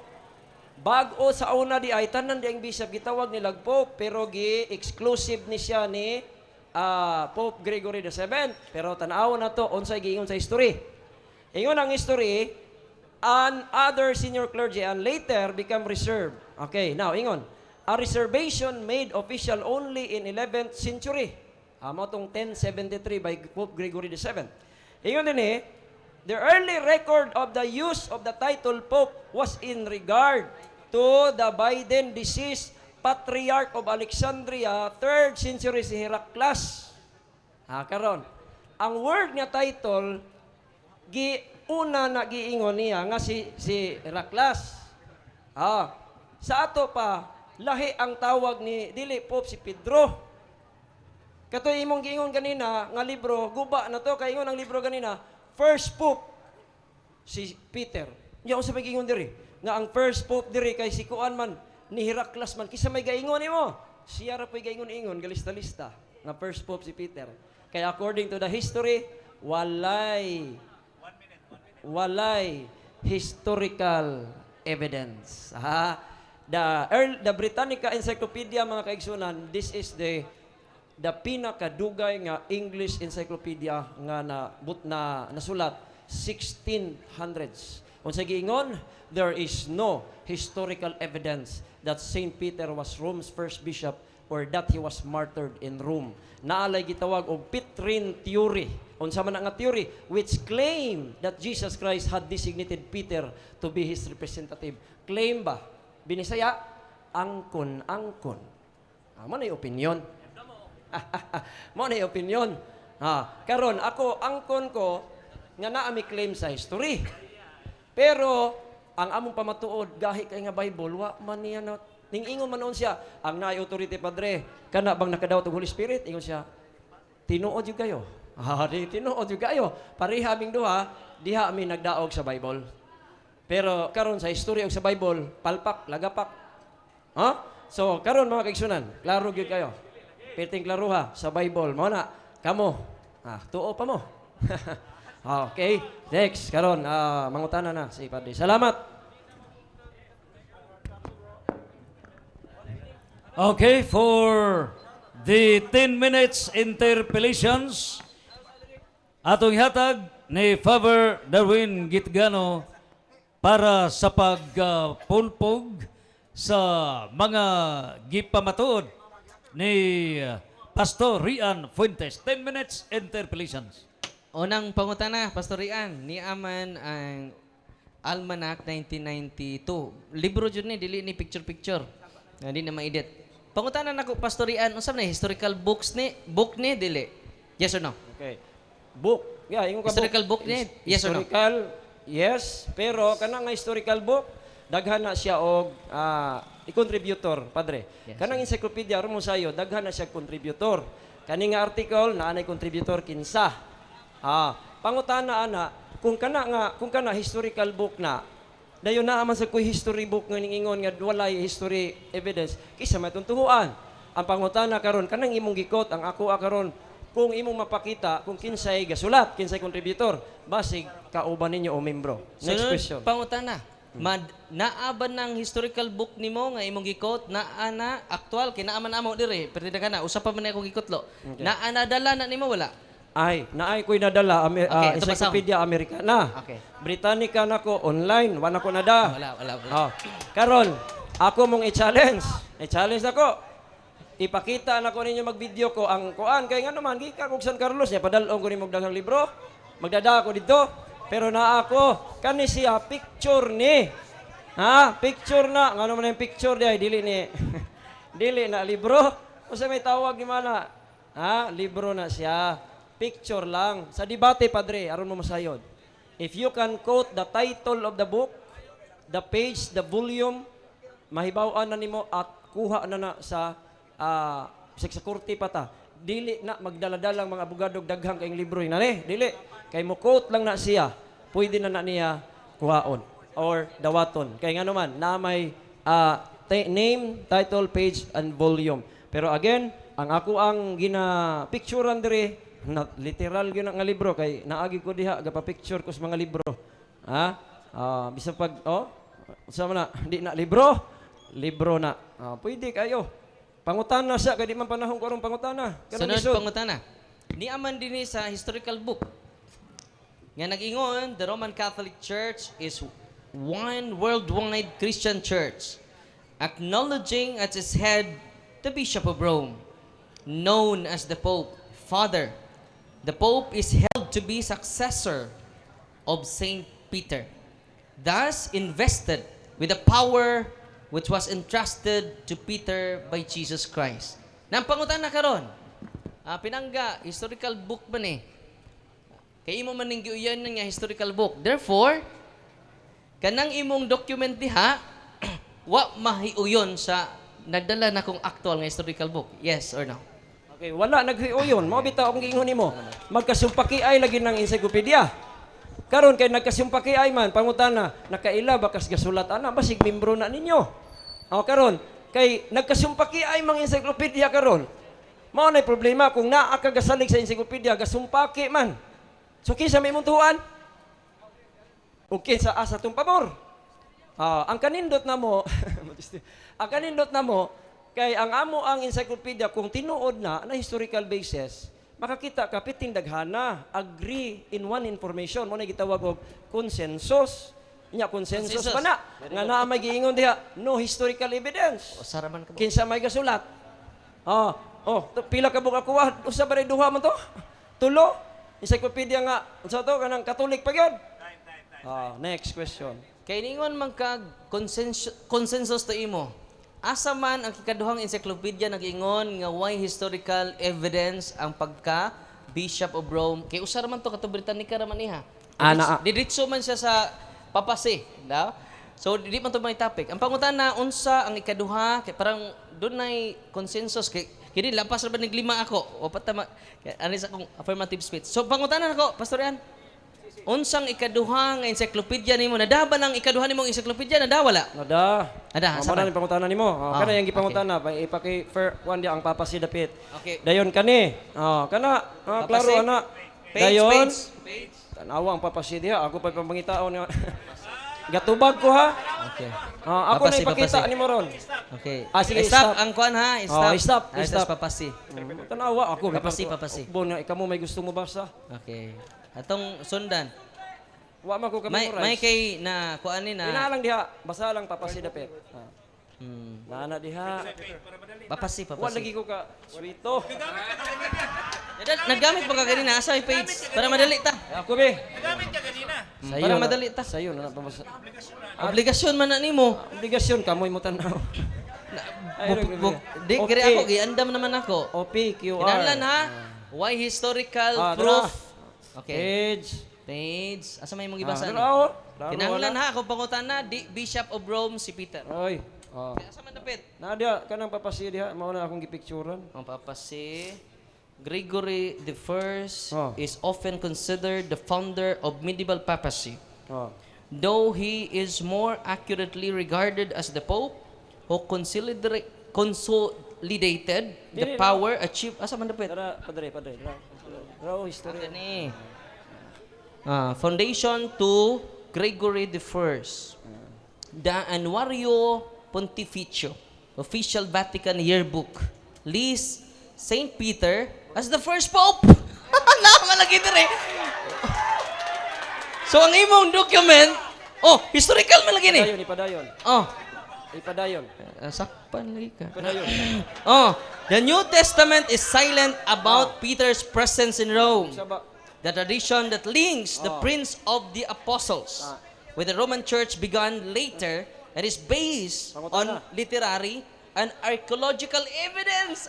bago sa una di ay tanan di ang bishop gitawag nilag pope pero gi-exclusive ni siya ni Pope Gregory VII. Pero tanaw na to unsay giingon sa history. Ingon ang history, and other senior clergy and later become reserved. Okay, now ingon, a reservation made official only in 11th century. Amo tong 1073 by Pope Gregory VII. Ingon din the early record of the use of the title Pope was in regard to the by then deceased Patriarch of Alexandria, 3rd century si Heraclius. Karon, ang word nga title, una na giingon niya nga si Heraclius. Sa ato pa, lahi ang tawag ni dili Pope si Pedro. Katoy imong giingon ganina nga libro, guba na to kay ingon ang libro ganina, first Pope si Peter. Nya unsa may giingon diri? Nga ang first Pope diri kay si kuan man ni Heraclius man. Kisa may gaingon nimo? Siya ra po'y gaingon-ingon galista-lista nga first Pope si Peter. Kaya according to the history, walay historical evidence. The Britannica Encyclopedia mga kaigsunan, this is the pinakadugay nga English encyclopedia nga nasulat 1600s. Unsa giingon, there is no historical evidence that Saint Peter was Rome's first bishop or that he was martyred in Rome. Naalay gitawag og Petrine theory. Unsa man nga theory which claim that Jesus Christ had designated Peter to be his representative. Claim ba? Binisaya, angkon. Mo na opinion. Mo na opinion. Karon ako angkon ko nga naa mi claim sa history. Pero ang among pamatuod gahi kay nga Bible wa man niya na ning ingon man siya ang naay authority padre kana bang nakadawat og Holy Spirit ingon siya tinuod jud kayo. Tinuod jud kayo. Pareha aming duha diha mi nagdaog sa Bible. Pero karon sa history og sa Bible palpak lagapak. So karon mga kaigsunan, klaro gyud kayo. Perting klaruha sa Bible mo na kamo. Tuo pa mo. Okay, next karon mangutana na si Padre. Salamat. Okay, for the 10 minutes interpellations, atong hatag ni Father Darwin Gitgano para sa pagpulpog sa mga gipamatuod ni Pastor Rian Fuentes. 10 minutes interpellations. Unang pangutana, Pastor Rian, ni aman ang Almanac 1992. Libro jud ni dili ni picture. Hindi na ma-edit. Pangutana nako Pastor Rian, unsa man historical book ni dili? Yes or no? Okay. Book. Yeah, ingon ka Historical book ni? Yes or no? Historical, yes. Pero kana nga historical book, daghan na siya og i-contributor, Padre. Yes, Kanang encyclopedia ron mo sayo, daghan na siya contributor. Kani nga article na anay contributor kinsa. Pangutana ana kung kana historical book na dayon na man sa kuy history book nga ningingon nga walay history evidence kisa matuntuhuan. Ang pangutana karon kanang imong gikot ang ako karon kung imong mapakita kung kinsay gasulat, kinsay contributor, basig kauban ninyo o membro. Next question. Pangutana. Naaban ng historical book nimo nga imong gikot na aktual kinaaman amo dire perti kana usa pa man akong gikotlo. Okay. Nadala na nimo wala? Naay ko'y nadala, Okay, ito Encyclopedia Americana. Okay. Britannica na ko, online, wala ko nada. Wala. Karon, ako mong i-challenge. I-challenge ako. Ipakita na ko ninyo mag-video ko ang kuan. Kaya nga naman, gika kong San Carlos, niya padalong ko ni magdagang libro. Magdada ako dito. Pero na ako, kani siya, picture ni. Picture na. Nga naman yung picture di ay, dili ni. Dili na libro. O sa may tawag ni mana. Libro na siya. Picture lang. Sa debate, Padre, aron mo masayod. If you can quote the title of the book, the page, the volume, mahibaw-an na nimo at kuha na sa sa korte pata. Dili na magdala-dalang mga abogadog daghang kayong libro inani. Dili kay mo quote lang na siya. Pwede na niya kuhaon or dawaton. Kay ngano man na may name, title, page and volume. Pero again, ang ako ang gina-picturean diri na literal gyud nga libro kay naagi ko diha gapa-picture ko sa mga libro. Ha? Bisa pag sama na di na libro na. Pwede kayo. Pangutana siya kay di man panahon ko aron pangutana. Sunod pangutana. Ni aman dinhi sa historical book. Nga nag-ingon, the Roman Catholic Church is one worldwide Christian church, acknowledging as its head the Bishop of Rome, known as the Pope, Father. The Pope is held to be successor of Saint Peter, thus invested with the power which was entrusted to Peter by Jesus Christ. Nang pangutan na karon, pinangga, historical book man eh. Kay imo man ning giuyan nga historical book. Therefore, kanang imong document diha, wa mahiuyon sa nagdala na kong actual nga historical book. Yes or no? Okay, wala naghiuyon. Mo bitaw akong giingon nimo. Magkasumpaki ay lagi ng encyclopedia. Karon kay nagkasumpaki ay man pangutana, nakaila bakas gasulat ana basig membro na ninyo. Karon kay nagkasumpaki ay mga encyclopedia karon. Mao nay problema kung naa ka gasalig sa encyclopedia gasumpaki man. So kinsa may muntuan? Okay sa asa tong pabor. Ang kanindot na mo, ang kanindot na mo kay ang amo ang encyclopedia kung tinuod na historical basis, makakita ka piting daghana agree in one information mo na gitawag og consensus. Nya consensus pa na nga naa may giingon diha no historical evidence. O saraman ka mo. Kinsa may gasulat? Pila ka buka kuha usa ba ray duha man to? Tulo. Encyclopedia nga unsa to kanang Catholic pa gyud. Next question. Kay ningon man kag consensus to imo. Asa man ang ikaduhang encyclopedia nag-ingon nga why historical evidence ang pagka Bishop of Rome. Kay usar man to katong Britannica ra man niha. Didiretso man siya sa papasi, da? So dili man to may topic. Ang pangutana unsa ang ikaduha kay parang dunay consensus kay kini lapas ra ba nig lima ako. O patama ani sa akong affirmative speech. So pangutana nako, Pastor Ian. Unsang ikaduha nga encyclopedia nimo nadaban ang ikaduha nimong encyclopedia wala? Ada. Asa man ang pangutana nimo? Kana yang gipangutana ipaki fair one dia ang papasi dapit. Okay. Dayon kani. Kana klaro ana. Dayon. Tanawa ang papasi diha ako pa pamangitaon nga. Gatubag ko ha. Okay. Ako na ipakita nimo ron. Okay. Sige, Stop ang kuan ha. Stop. Stop. Papasi. Tanawa ako. Papasi. Bon ikaw mo may gusto mo basa? Okay. Atong sundan. Wa man ko May memorize. kay na kuan ni na. Ina lang diha, basa lang papasi dapit. Nana diha. Papasi. Wa lagi ko ka sweeto. Naggamit pa ka ganina asa may page para madali ta. Ako be. Para madali ta. Sayo na pabasa. Obligasyon man na nimo. Obligasyon kamoy mo tanaw. Di kire ako giandam naman ako. OP QR. Kinahanglan ha. Why historical proof? Okay. Page. Asa may mong ibasa ni? Kinahanglan ha kung pangutana di Bishop of Rome si Peter. Oy. Asa man dapit? Nadia kanang papasi diha mao na akong gipicturean. Ang papasi Gregory the First is often considered the founder of medieval papacy. Though he is more accurately regarded as the Pope who consolidated the power achieved. Asa man dapit? Padre. Raw history. Ani. Foundation to Gregory the First. The Annuario Pontificio, official Vatican yearbook, lists Saint Peter as the first pope. Namalagi dire. So ang imong document, historical man lagi ni. Ipadayon. Ipadayon. Sakpan lagi ka. Ipadayon. The New Testament is silent about Peter's presence in Rome. The tradition that links the Prince of the Apostles with the Roman Church began later and is based on literary and archaeological evidence.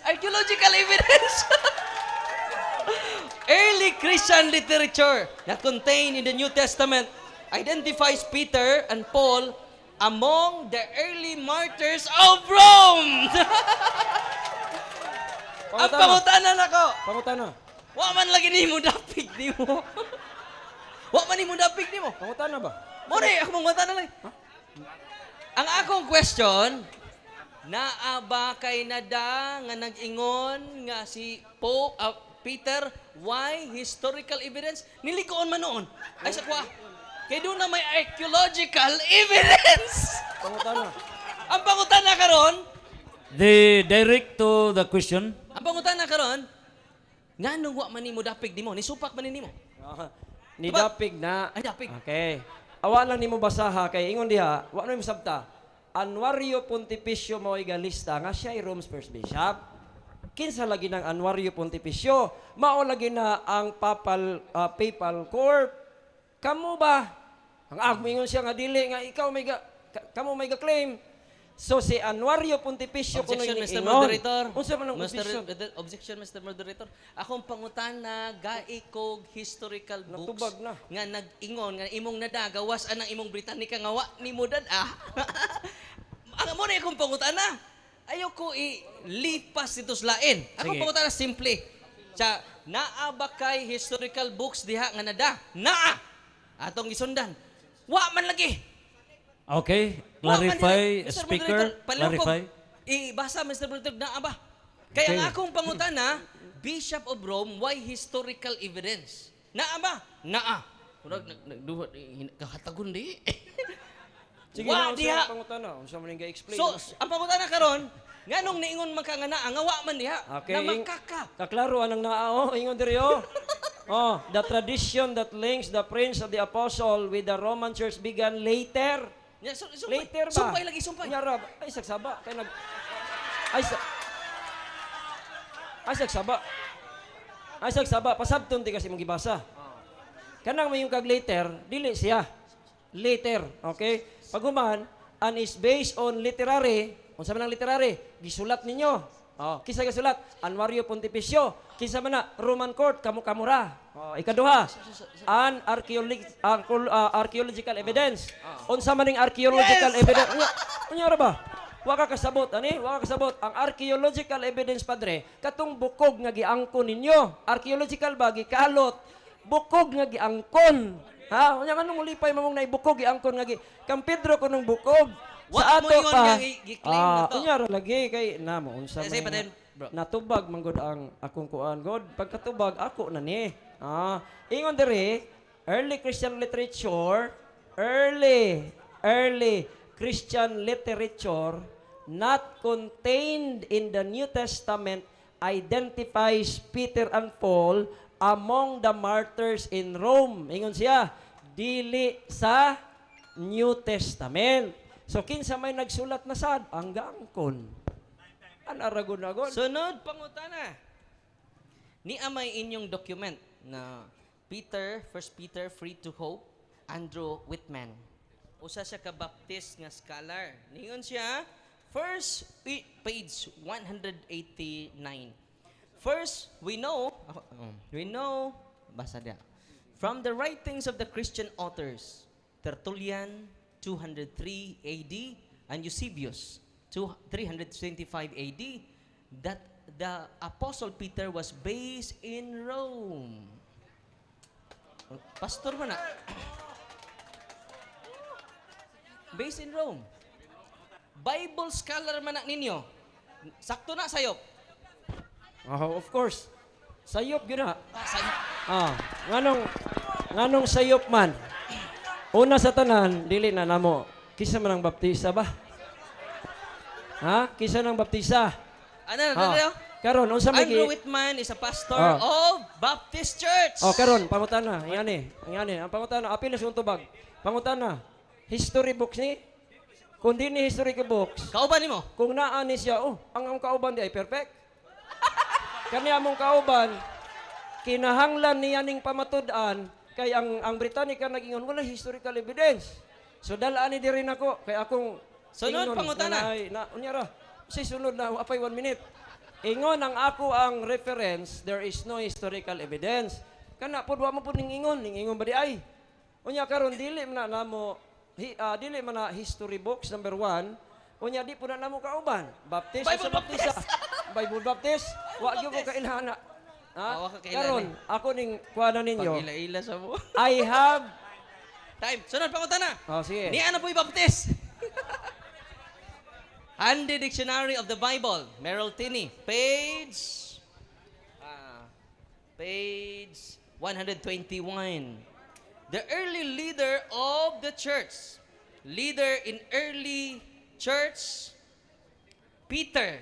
Early Christian literature that contained in the New Testament identifies Peter and Paul among the early martyrs of Rome. Ang pangutanan ako. Pangutana. Wa man lagi nimo dapig nimo. Wa man nimo dapig nimo. Pangutana ba? More, ako mangutanan lang. Ang akong question, naa ba kay nada nga nag-ingon nga si Pope Peter, why historical evidence? Nilikoon man noon. Ay sa kwa. Kay doon na may archaeological evidence. Pangutana. Ang pangutan na karon, The direct to the question. ang pangutan na karon, nga nung wa man nimo dapig nimo, nisupak man nimo. Ni Diba? dapig na. Ay dapig. Okay. Awa lang nimo basaha kay ingon diha, wa na mo sabta. Anwario Pontificio mao igalista nga siya ay Rome's first bishop. Kinsa lagi ng Anwario Pontificio? Mao lagi na ang papal court. Kamo ba? Ang ingon siya nga dili nga ikaw may kamo may claim. So si Anwario Pontificio kuno Objection, Mr. ingon. Moderator. Unsa man ang Mr. objection? Objection, Mr. Moderator. Akong pangutana, gaikog historical books Natubag na. nga nag-ingon, nga imong nadagawas anang imong Britannica nga wa ni mo dad Ang mo na akong pangutana. Ayaw ko ilipas dito sa lain. Akong Sige. pangutana simple. Sa naa ba kay historical books diha nga nada? Naa. Atong gisundan. Wa man lagi. Okay. Wa man Clarify, dili. Mr. speaker. Moderator, palihog ko. Clarify. Ibasa, Mr. Moderator, na aba. Kaya Okay. ang akong pangutana, Bishop of Rome, why historical evidence? Naa ba? Naa. Murag nagduha kahatagon di. Sige Wa na diha. unsa pangutana? Unsa man nga explain? So, ang pangutana karon, nganong niingon man ka nga naa, nga wa man diha. Okay, Na makaka. Kaklaro anang naa ingon diri the tradition that links the Prince of the Apostle with the Roman Church began later. Yeah, Later ba? Sumpay lagi, sumpay. Nyara, ay sagsaba kay nag ay sa ay sagsaba. Ay sagsaba pasabton ti kasi mong gibasa. Kanang may yung kag later, dili siya. Later, okay? Paghuman, and is based on literary. Unsa man ang literary? Gisulat ninyo. Kisa gisulat? Anwario Pontificio. Kisa man na Roman Court kamu-kamura. Ikaduha, an archaeological evidence. Unsa man ning archaeological evidence? Unya ra ba? Wa ka kasabot ani? Wa ka kasabot. Ang archaeological evidence padre katong bukog nga giangkon ninyo. Archaeological ba gikalot? Bukog nga giangkon. Ha? Unya kanong ulipay mamong naibukog giangkon nga Kang Pedro kunong bukog. Wa mo ingon nga gi-claim na to. Unya ra lagi kay namo unsa Sige, man paten, nga- bro. natubag man gud ang akong kuan god. Pagkatubag ako na ni. Ingon diri early Christian literature, early Christian literature not contained in the New Testament identifies Peter and Paul among the martyrs in Rome. Ingon siya, dili sa New Testament. So kinsa may nagsulat na sad ang gaangkon. Anaragon-agon. Sunod pangutana. Ni amay inyong document na First Peter, Free to Hope, Andrew Whitman. Usa siya ka Baptist nga scholar. Ningon siya, page 189. First, we know, basa dia. From the writings of the Christian authors, Tertullian, 203 AD, and Eusebius, 325 AD, that the Apostle Peter was based in Rome. Pastor man na. Based in Rome. Bible scholar man na ninyo. Sakto na sayop. Of course. Sayop gyud na. Sayop. Nganong sayop man. Una sa tanan, dili na namo. Kisa man ang baptisa ba? Kisa nang baptisa. Ano? Karon unsa may Andrew Whitman is a pastor Ah. of Baptist Church. karon pangutana, ingani. Ang pangutana apil sa tubag. Pangutana, history books ni kung di ni history books, Kauban nimo? kung naa ni siya, ang kauban di ay perfect. Kani among kauban, kinahanglan niya ning pamatud-an kay ang Britannica nagingon wala historical evidence. So dalaan ni diri nako kay akong Sunod, ingnon pangutana. na unya ra. Si sunod na apay 1 minute. Ingon ang ako ang reference, there is no historical evidence. Kana pud wa mo pud ning ingon ba di ay? Unya karon dili man na namo dili man na history books number 1. Unya di pud na namo kauban. Baptist Bible sa Baptista. Bible Baptist, wa gyud ko kailhana. Wa ka kailhan Karon ako ning kuana ninyo. Pag-ila-ila sa mo. I have Time. Sunod, pangutana. sige. Ni ano po Baptist? Handy Dictionary of the Bible. Merrill Tinney. Page 121. The early leader of the church. Leader in early church, Peter.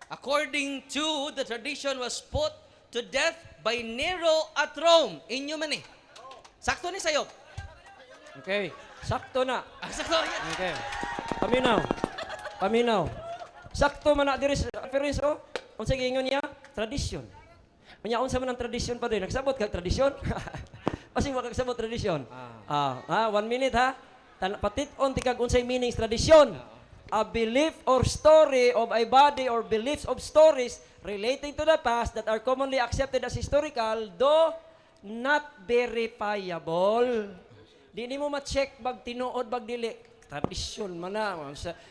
According to the tradition, was put to death by Nero at Rome. Inyo man eh. Sakto ni sayo. Okay. Sakto na. Sakto yan. Okay. Paminaw. Sakto man na diri sa reference o. Unsa giingon niya? Tradisyon. Unya unsa man ang tradisyon pa din? Nagsabot ka tradisyon? Kasi wa kagsabot tradisyon. 1 minute ha. Patit-on ti kag unsay meaning tradisyon. A belief or story of a body or beliefs of stories relating to the past that are commonly accepted as historical though not verifiable. Di mo ma-check bag tinuod bag dili. Tradisyon man na.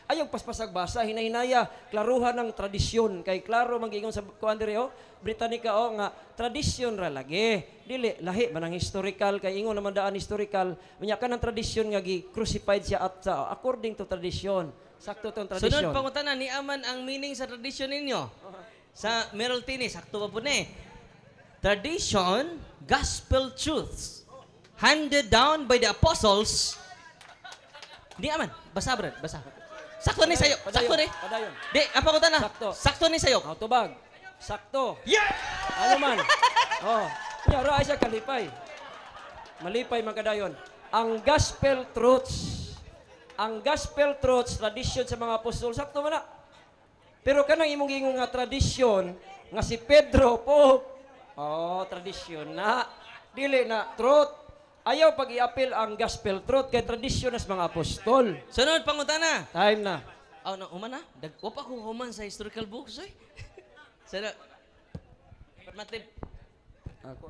Ayaw paspasag basa, hinahinaya, klaruhan ng tradisyon. Kay klaro mag-ingon sa kuan diri Britannica nga tradisyon ra lagi. Dili lahi man ang historical kay ingon naman daan historical. Unya ka ng tradisyon nga gi-crucified siya at according to tradition. Sakto tong tradisyon. Sunod pangutana ni aman ang meaning sa tradisyon ninyo. Sa Merrill Tinney, sakto ba po ni? Tradition, gospel truths handed down by the apostles. Di aman, basa brad, basa. Sakto ni sayo, sakto ni. Padayon. Di, ang pangutana. Sakto. Sakto ni sayo. Tubag. Sakto. Yeah! Ano man? Nya ra siya kalipay. Malipay man kadayon. Ang gospel truths, tradisyon sa mga apostol, sakto man na. Pero kanang imong gingon nga tradisyon nga si Pedro po. Tradisyon na. Dili na truth. Ayaw pag i-appeal ang gospel truth kay tradisyon nas mga apostol. Sunod pangutana. Time na. No, uman na. Wa pa ko human sa historical books, oy. Sunod. Permative. Ako.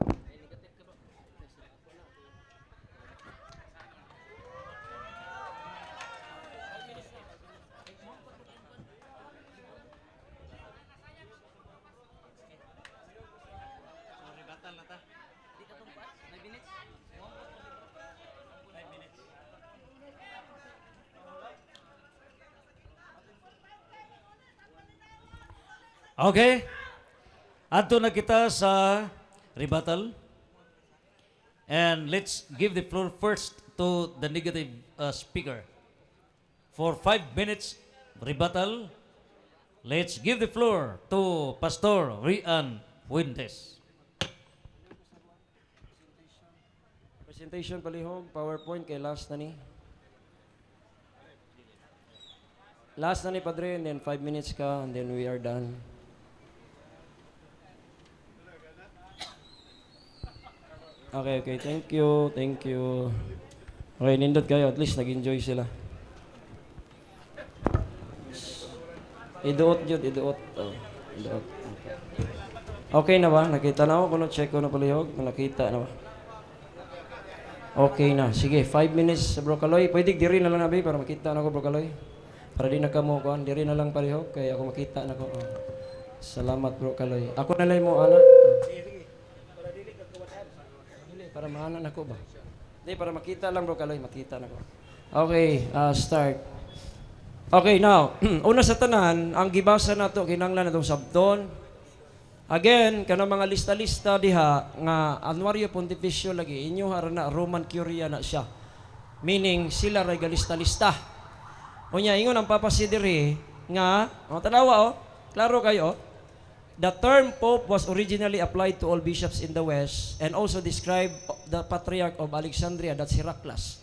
Okay. Adto na kita sa rebuttal. And let's give the floor first to the negative speaker. For 5 minutes rebuttal, let's give the floor to Pastor Rian Fuentes. Presentation palihog, PowerPoint kay last na ni. Last na ni Padre, and then 5 minutes ka, and then we are done. Okay, thank you. Okay, nindot kayo, at least nag-enjoy sila. Iduot. Iduot. Okay na ba? Nakita na ako, check ko na palihog, nakita na ba? Okay na. Sige, 5 minutes sa Brocaloy. Pwede diri na lang nabi para makita na ko Brocaloy. Para di na ka mo kuan, diri na lang palihog kay ako makita na ko. Salamat Brocaloy. Ako na lang mo ana. Para maana na ko ba? Di para makita lang Brocaloy, makita na ko. Okay, start. Okay, now, una sa tanan, ang gibasa nato kinahanglan natong sabton. Again, kanang mga lista-lista diha nga Anuario Pontificio lagi inyo harana Roman Curia na siya. Meaning sila ray galista-lista. Unya ingon ang Papa Sidiri nga tanawa klaro kayo. The term Pope was originally applied to all bishops in the West and also described the Patriarch of Alexandria, that's Heraclius,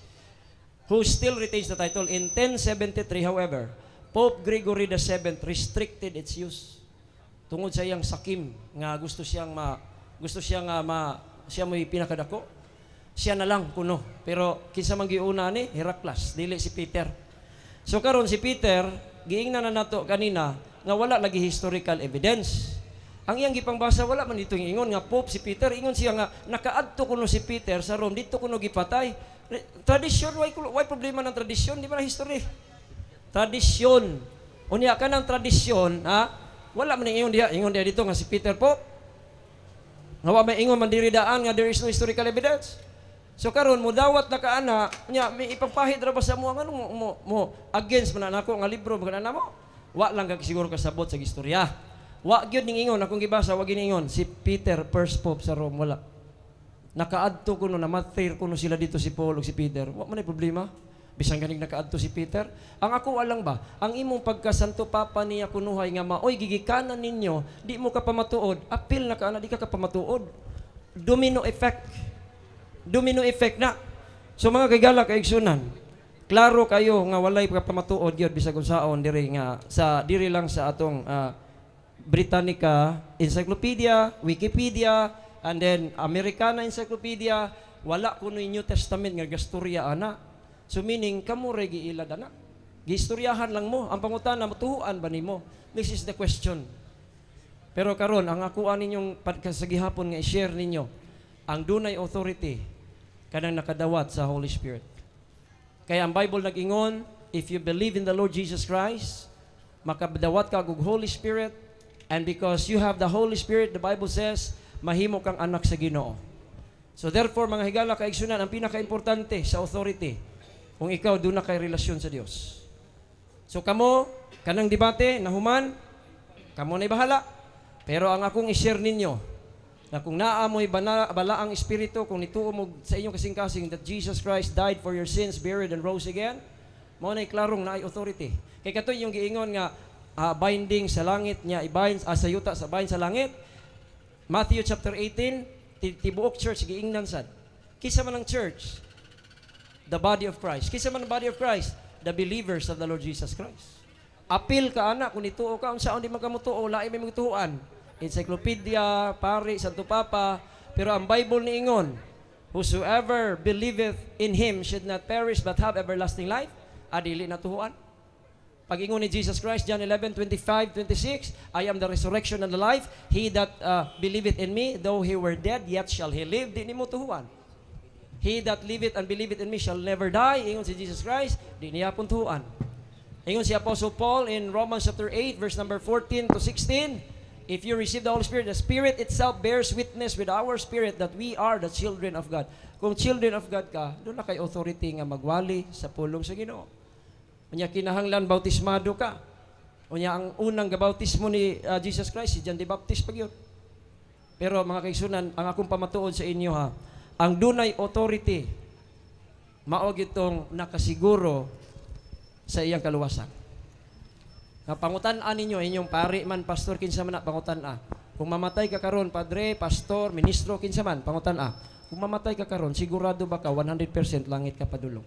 who still retains the title. In 1073, however, Pope Gregory VII restricted its use. Tungod sa iyang sakim nga gusto siya mo pinakadako. Siya na lang kuno. Pero kinsa man giuna ni Heraclius, dili si Peter. So karon si Peter, giingnan na nato kanina, nga wala lagi historical evidence. Ang iyang gipangbasa wala man dito ingon nga Pope si Peter, ingon siya nga nakaadto kuno si Peter sa Rome, dito kuno gipatay. Tradisyon, why problema ng tradisyon? Di ba na history? Tradisyon. Unya ka ng tradisyon, ha? Wala man ingon diya dito nga si Peter Pope. Nga wa may ingon man diri daan nga there is no historical evidence. So karon mo dawat na kaana, nya may ipagpahid ra ba sa mo nga mo against man nako nga libro mo kana mo. Wa lang kag siguro kasabot sa istorya. Wa gyud ning ingon akong gibasa wa giningon si Peter first pope sa Rome wala. Nakaadto kuno na martyr kuno sila dito si Paul ug si Peter. Wa man ay problema. Bisan ganing nakaadto si Peter. Ang ako alang ba, ang imong pagkasanto papa niya kunuhay nga maoy gigikanan ninyo, di mo ka pamatuod. Apil na kaana di ka pamatuod. Domino effect. Domino effect na. So mga kagala kaigsunan, klaro kayo nga walay pagpamatuod gyud bisag unsaon diri nga sa diri lang sa atong Britannica Encyclopedia, Wikipedia, and then Americana Encyclopedia, wala kuno New Testament nga gastorya ana. So meaning kamo ra giilad ana. Giistoryahan lang mo. Ang pangutana matuhuan ba nimo? This is the question. Pero karon ang ako ninyong pagkasagihapon nga i-share ninyo ang dunay authority kanang nakadawat sa Holy Spirit. Kaya ang Bible nag-ingon, if you believe in the Lord Jesus Christ, makadawat ka og Holy Spirit. And because you have the Holy Spirit, the Bible says, mahimo kang anak sa Ginoo. So therefore, mga higala kaigsunan, ang pinaka-importante sa authority, kung ikaw doon na kay relasyon sa Dios. So kamo, kanang debate, nahuman, kamo na'y bahala. Pero ang akong i-share ninyo, na kung naamoy balaang espiritu, kung nituo mo sa inyong kasing-kasing that Jesus Christ died for your sins, buried, and rose again, mo na'y klarong na ay authority. Kaya katoy yung giingon nga, binding sa langit niya, i-bind sa yuta, sa bind sa langit. Matthew chapter 18, tibuok church, giingnan sad. Kisa man ang church? The body of Christ. Kisa man ang body of Christ? The believers of the Lord Jesus Christ. Apil ka, anak, kung ituo ka, unsaon di magkamutuo, lain may magtuuan. Encyclopedia, pari, Santo Papa, pero ang Bible ni ingon, whosoever believeth in Him should not perish but have everlasting life. Adili na tuhuan. Pag-ingon ni Jesus Christ, John 11:25-26, I am the resurrection and the life. He that believeth in me, though he were dead, yet shall he live. Di ni mo tuhuan. He that liveth and believeth in me shall never die. Ingon si Jesus Christ, di niya pun tuhuan. Ingon si Apostle Paul in Romans chapter 8, verse number 14-16, if you receive the Holy Spirit, the Spirit itself bears witness with our spirit that we are the children of God. Kung children of God ka, doon na kay authority nga magwali sa pulong sa Ginoo. Unya kinahanglan bautismado ka. Unya ang unang gabautismo ni Jesus Christ si John the Baptist pagyud. Pero mga kaigsunan, ang akong pamatuod sa inyo ha, ang dunay authority mao gitong nakasiguro sa iyang kaluwasan. Nga pangutan-an ninyo inyong pari man, pastor kinsa man pangutan-a. Kung mamatay ka karon, padre, pastor, ministro kinsa man pangutan-a. Kung mamatay ka karon, sigurado ba ka 100% langit ka padulong?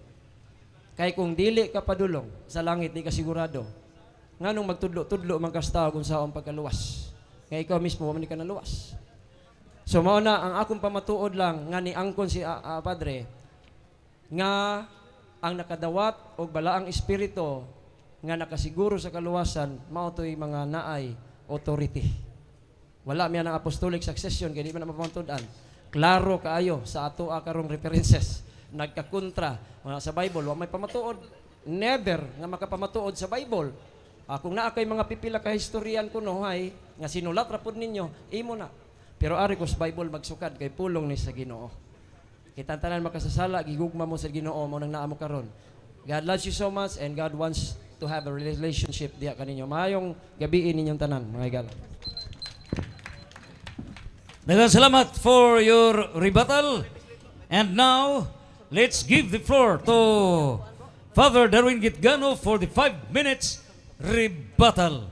Kay kung dili ka padulong sa langit, di ka sigurado. Nganong magtudlo-tudlo man kastaw kung saong pagkaluwas. Nga ikaw mismo, wala ka naluwas. So mao na ang akong pamatuod lang nga ni angkon si Padre nga ang nakadawat og balaang espiritu nga nakasiguro sa kaluwasan mao toy mga naay authority. Wala miya ng apostolic succession kay di man mapamantud-an. Klaro kaayo sa ato karong references. Nagkakontra sa Bible, wa may pamatuod. Never nga makapamatuod sa Bible. Kung naa kay mga pipila ka historian kuno hay nga sinulat ra pud ninyo, imo na. Pero ari ko sa Bible magsukad kay pulong ni sa Ginoo. Kita tanan makasasala gigugma mo sa Ginoo mo nang naa mo karon. God loves you so much and God wants to have a relationship diha kaninyo. Maayong gabi ninyong tanan, mga igala. Daghang salamat for your rebuttal. And now, let's give the floor to Father Darwin Gitgano for the 5 minutes rebuttal.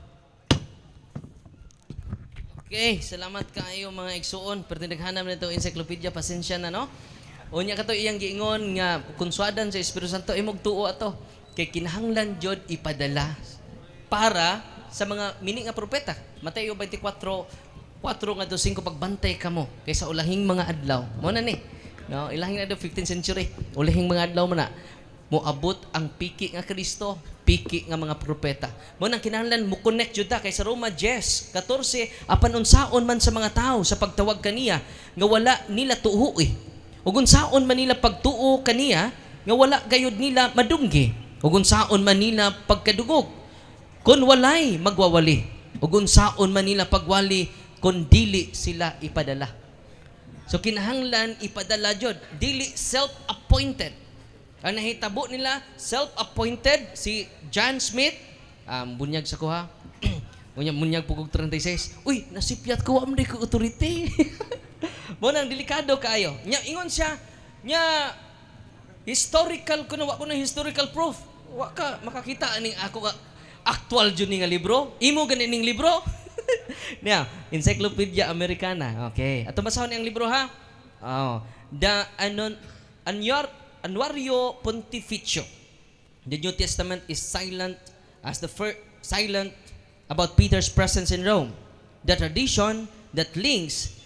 Okay, salamat kaayo mga igsuon. Pertindaghanam na itong encyclopedia, pasensya na, no? Unya ka to iyang giingon nga kunsuadan sa Espiritu Santo, imog tuo ato. Kay kinahanglan jud ipadala para sa mga mini nga propeta. Mateo 24:4 nga do 5 pagbantay kamo kay sa ulahing mga adlaw. Mo na ni. No, ilahing na do 15th century. Ulahing mga adlaw man na moabot ang piki nga Kristo. piki nga mga propeta. Mo nang kinahanglan mo connect jud ta kay sa Roma 10:14 apan unsaon man sa mga tao sa pagtawag kaniya nga wala nila tuo ug unsaon man nila pagtuo kaniya nga wala gayud nila madunggi ug unsaon man nila pagkadugog kun walay magwawali ug unsaon man nila pagwali kun dili sila ipadala. So kinahanglan ipadala jud, dili self-appointed. Ang nahitabo nila self-appointed si John Smith, bunyag sa kuha. Bunyag pugog 36. Uy, nasipyat ko am ko authority. Mo nang delikado kaayo. Nya ingon siya, nya historical kuno wa ko na historical proof. Wa ka makakita aning ako ka actual jud ni nga libro. Imo gani ning libro. Now, Encyclopedia Americana. Okay. Ato basahon ang libro ha. Oh, the Annuario Pontificio. The New Testament is silent as the first silent about Peter's presence in Rome. The tradition that links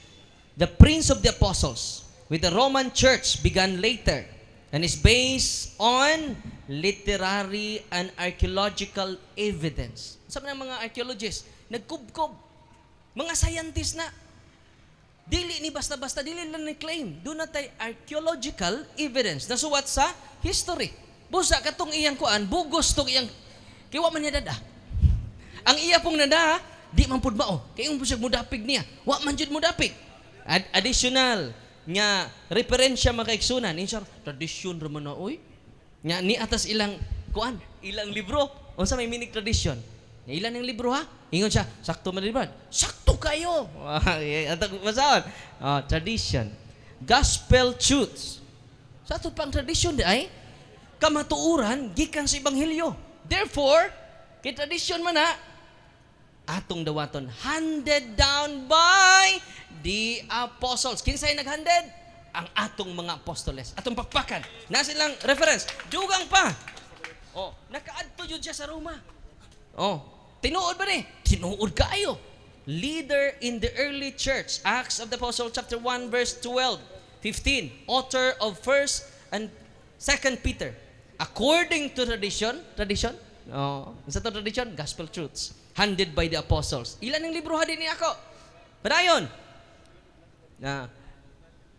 the Prince of the Apostles with the Roman Church began later and is based on literary and archaeological evidence. Sabi ng mga archaeologists, nagkubkob. Mga scientists na. Dili ni basta-basta, dili lang ni claim. Doon na tayo archaeological evidence. Nasuwat sa history. Busa katong iyang kuan, bugos tong iyang, kiwa man niya dada. Ang iya pong nada, di man pud mao. Kay yung busag mudapig niya. Wa man jud mudapig. Additional nga referensya makaigsunan. Insya tradisyon raman na, oy. Nga ni atas ilang kuan, ilang libro. Unsa may minig tradisyon. Ilan ang libro ha? Ingon siya, sakto man ba? Sakto kayo! Masahon. Tradition. Gospel truths. Sa ito pang tradition di ay, kamatuuran, gikan sa Ebanghelyo. Therefore, kay tradition man ha, atong dawaton, handed down by the apostles. Kinsay naghanded? Ang atong mga apostoles. Atong pakpakan. Na silang reference. Dugang pa. Nakaadto yun siya sa Roma. Tinuod ba ni? Tinuod kaayo. Leader in the early church. Acts of the Apostle chapter 1 verse 12, 15. Author of 1st and 2nd Peter. According to tradition, sa to tradition, gospel truths. Handed by the apostles. Ilan ang libro hadin ni ako? Padayon.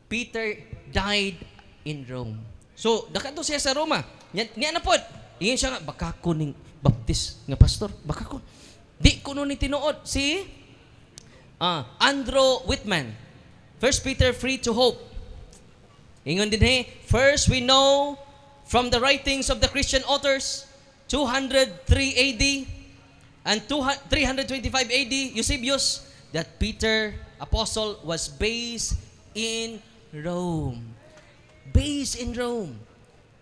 Peter died in Rome. So, dakato siya sa Roma. Niya na pod. Ingin siya nga, baka ko ning baptist nga pastor. Baka ko. Di ko nun ni tinuod. Si Andrew Whitman. 1 Peter free to hope. Ingon din first we know from the writings of the Christian authors, 203 AD and 325 AD, Eusebius, that Peter, apostle, was based in Rome. Based in Rome.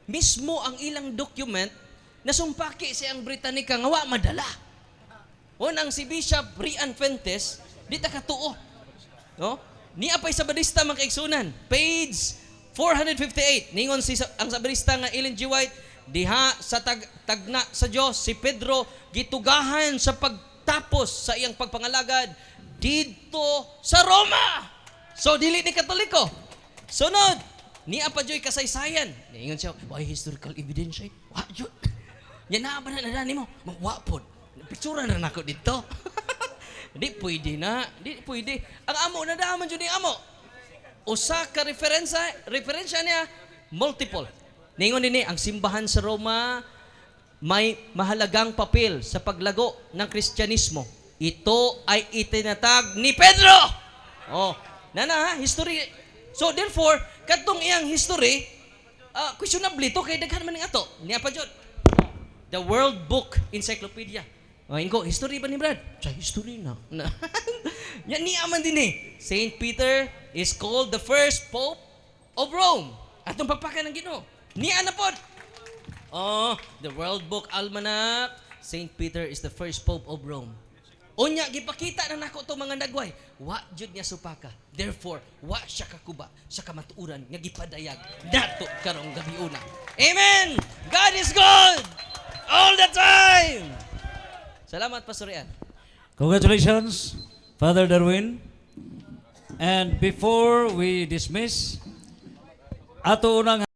Mismo ang ilang document nasumpaki siyang Britannica nga wa madala. Unang si Bishop Rian Fuentes, di ta katuo. Ni apay sa Sabadista makaigsunan. Page 458. Ningon ang Sabadista nga Ellen G. White, diha sa tagna sa Dios si Pedro gitugahan sa pagtapos sa iyang pagpangalagad dito sa Roma. So dili ni Katoliko. Sunod, ni apa joy kasaysayan. Ningon siya, why historical evidence ay? Wa jud. Yan na ba na nadani mo? Mawapod. Pictura na nako dito. Di pwede na. Di pwede. Ang amo, nadaman dyan yung amo. Usa ka referensya niya, multiple. Ningon din ang simbahan sa Roma, may mahalagang papel sa paglago ng Kristyanismo. Ito ay itinatag ni Pedro. History. So therefore, katong iyang history, questionably to kay daghan man ning ato. Niya pa jud. The World Book Encyclopedia. Ingo, history ba ni Brad? Sa history na. Yan ni aman din Saint Peter is called the first Pope of Rome. Atong pagpakan ng Ginoo. Ni ana pod. The World Book Almanac. Saint Peter is the first Pope of Rome. Unya, gipakita na nako itong mga nagway. Wa jud niya supaka. Therefore, wa siya kakuba sa kamatuuran nga gipadayag. Dato karong gabi una. Amen! God is good! All the time! Salamat, Pastor Ian. Congratulations, Father Darwin. And before we dismiss, ato unang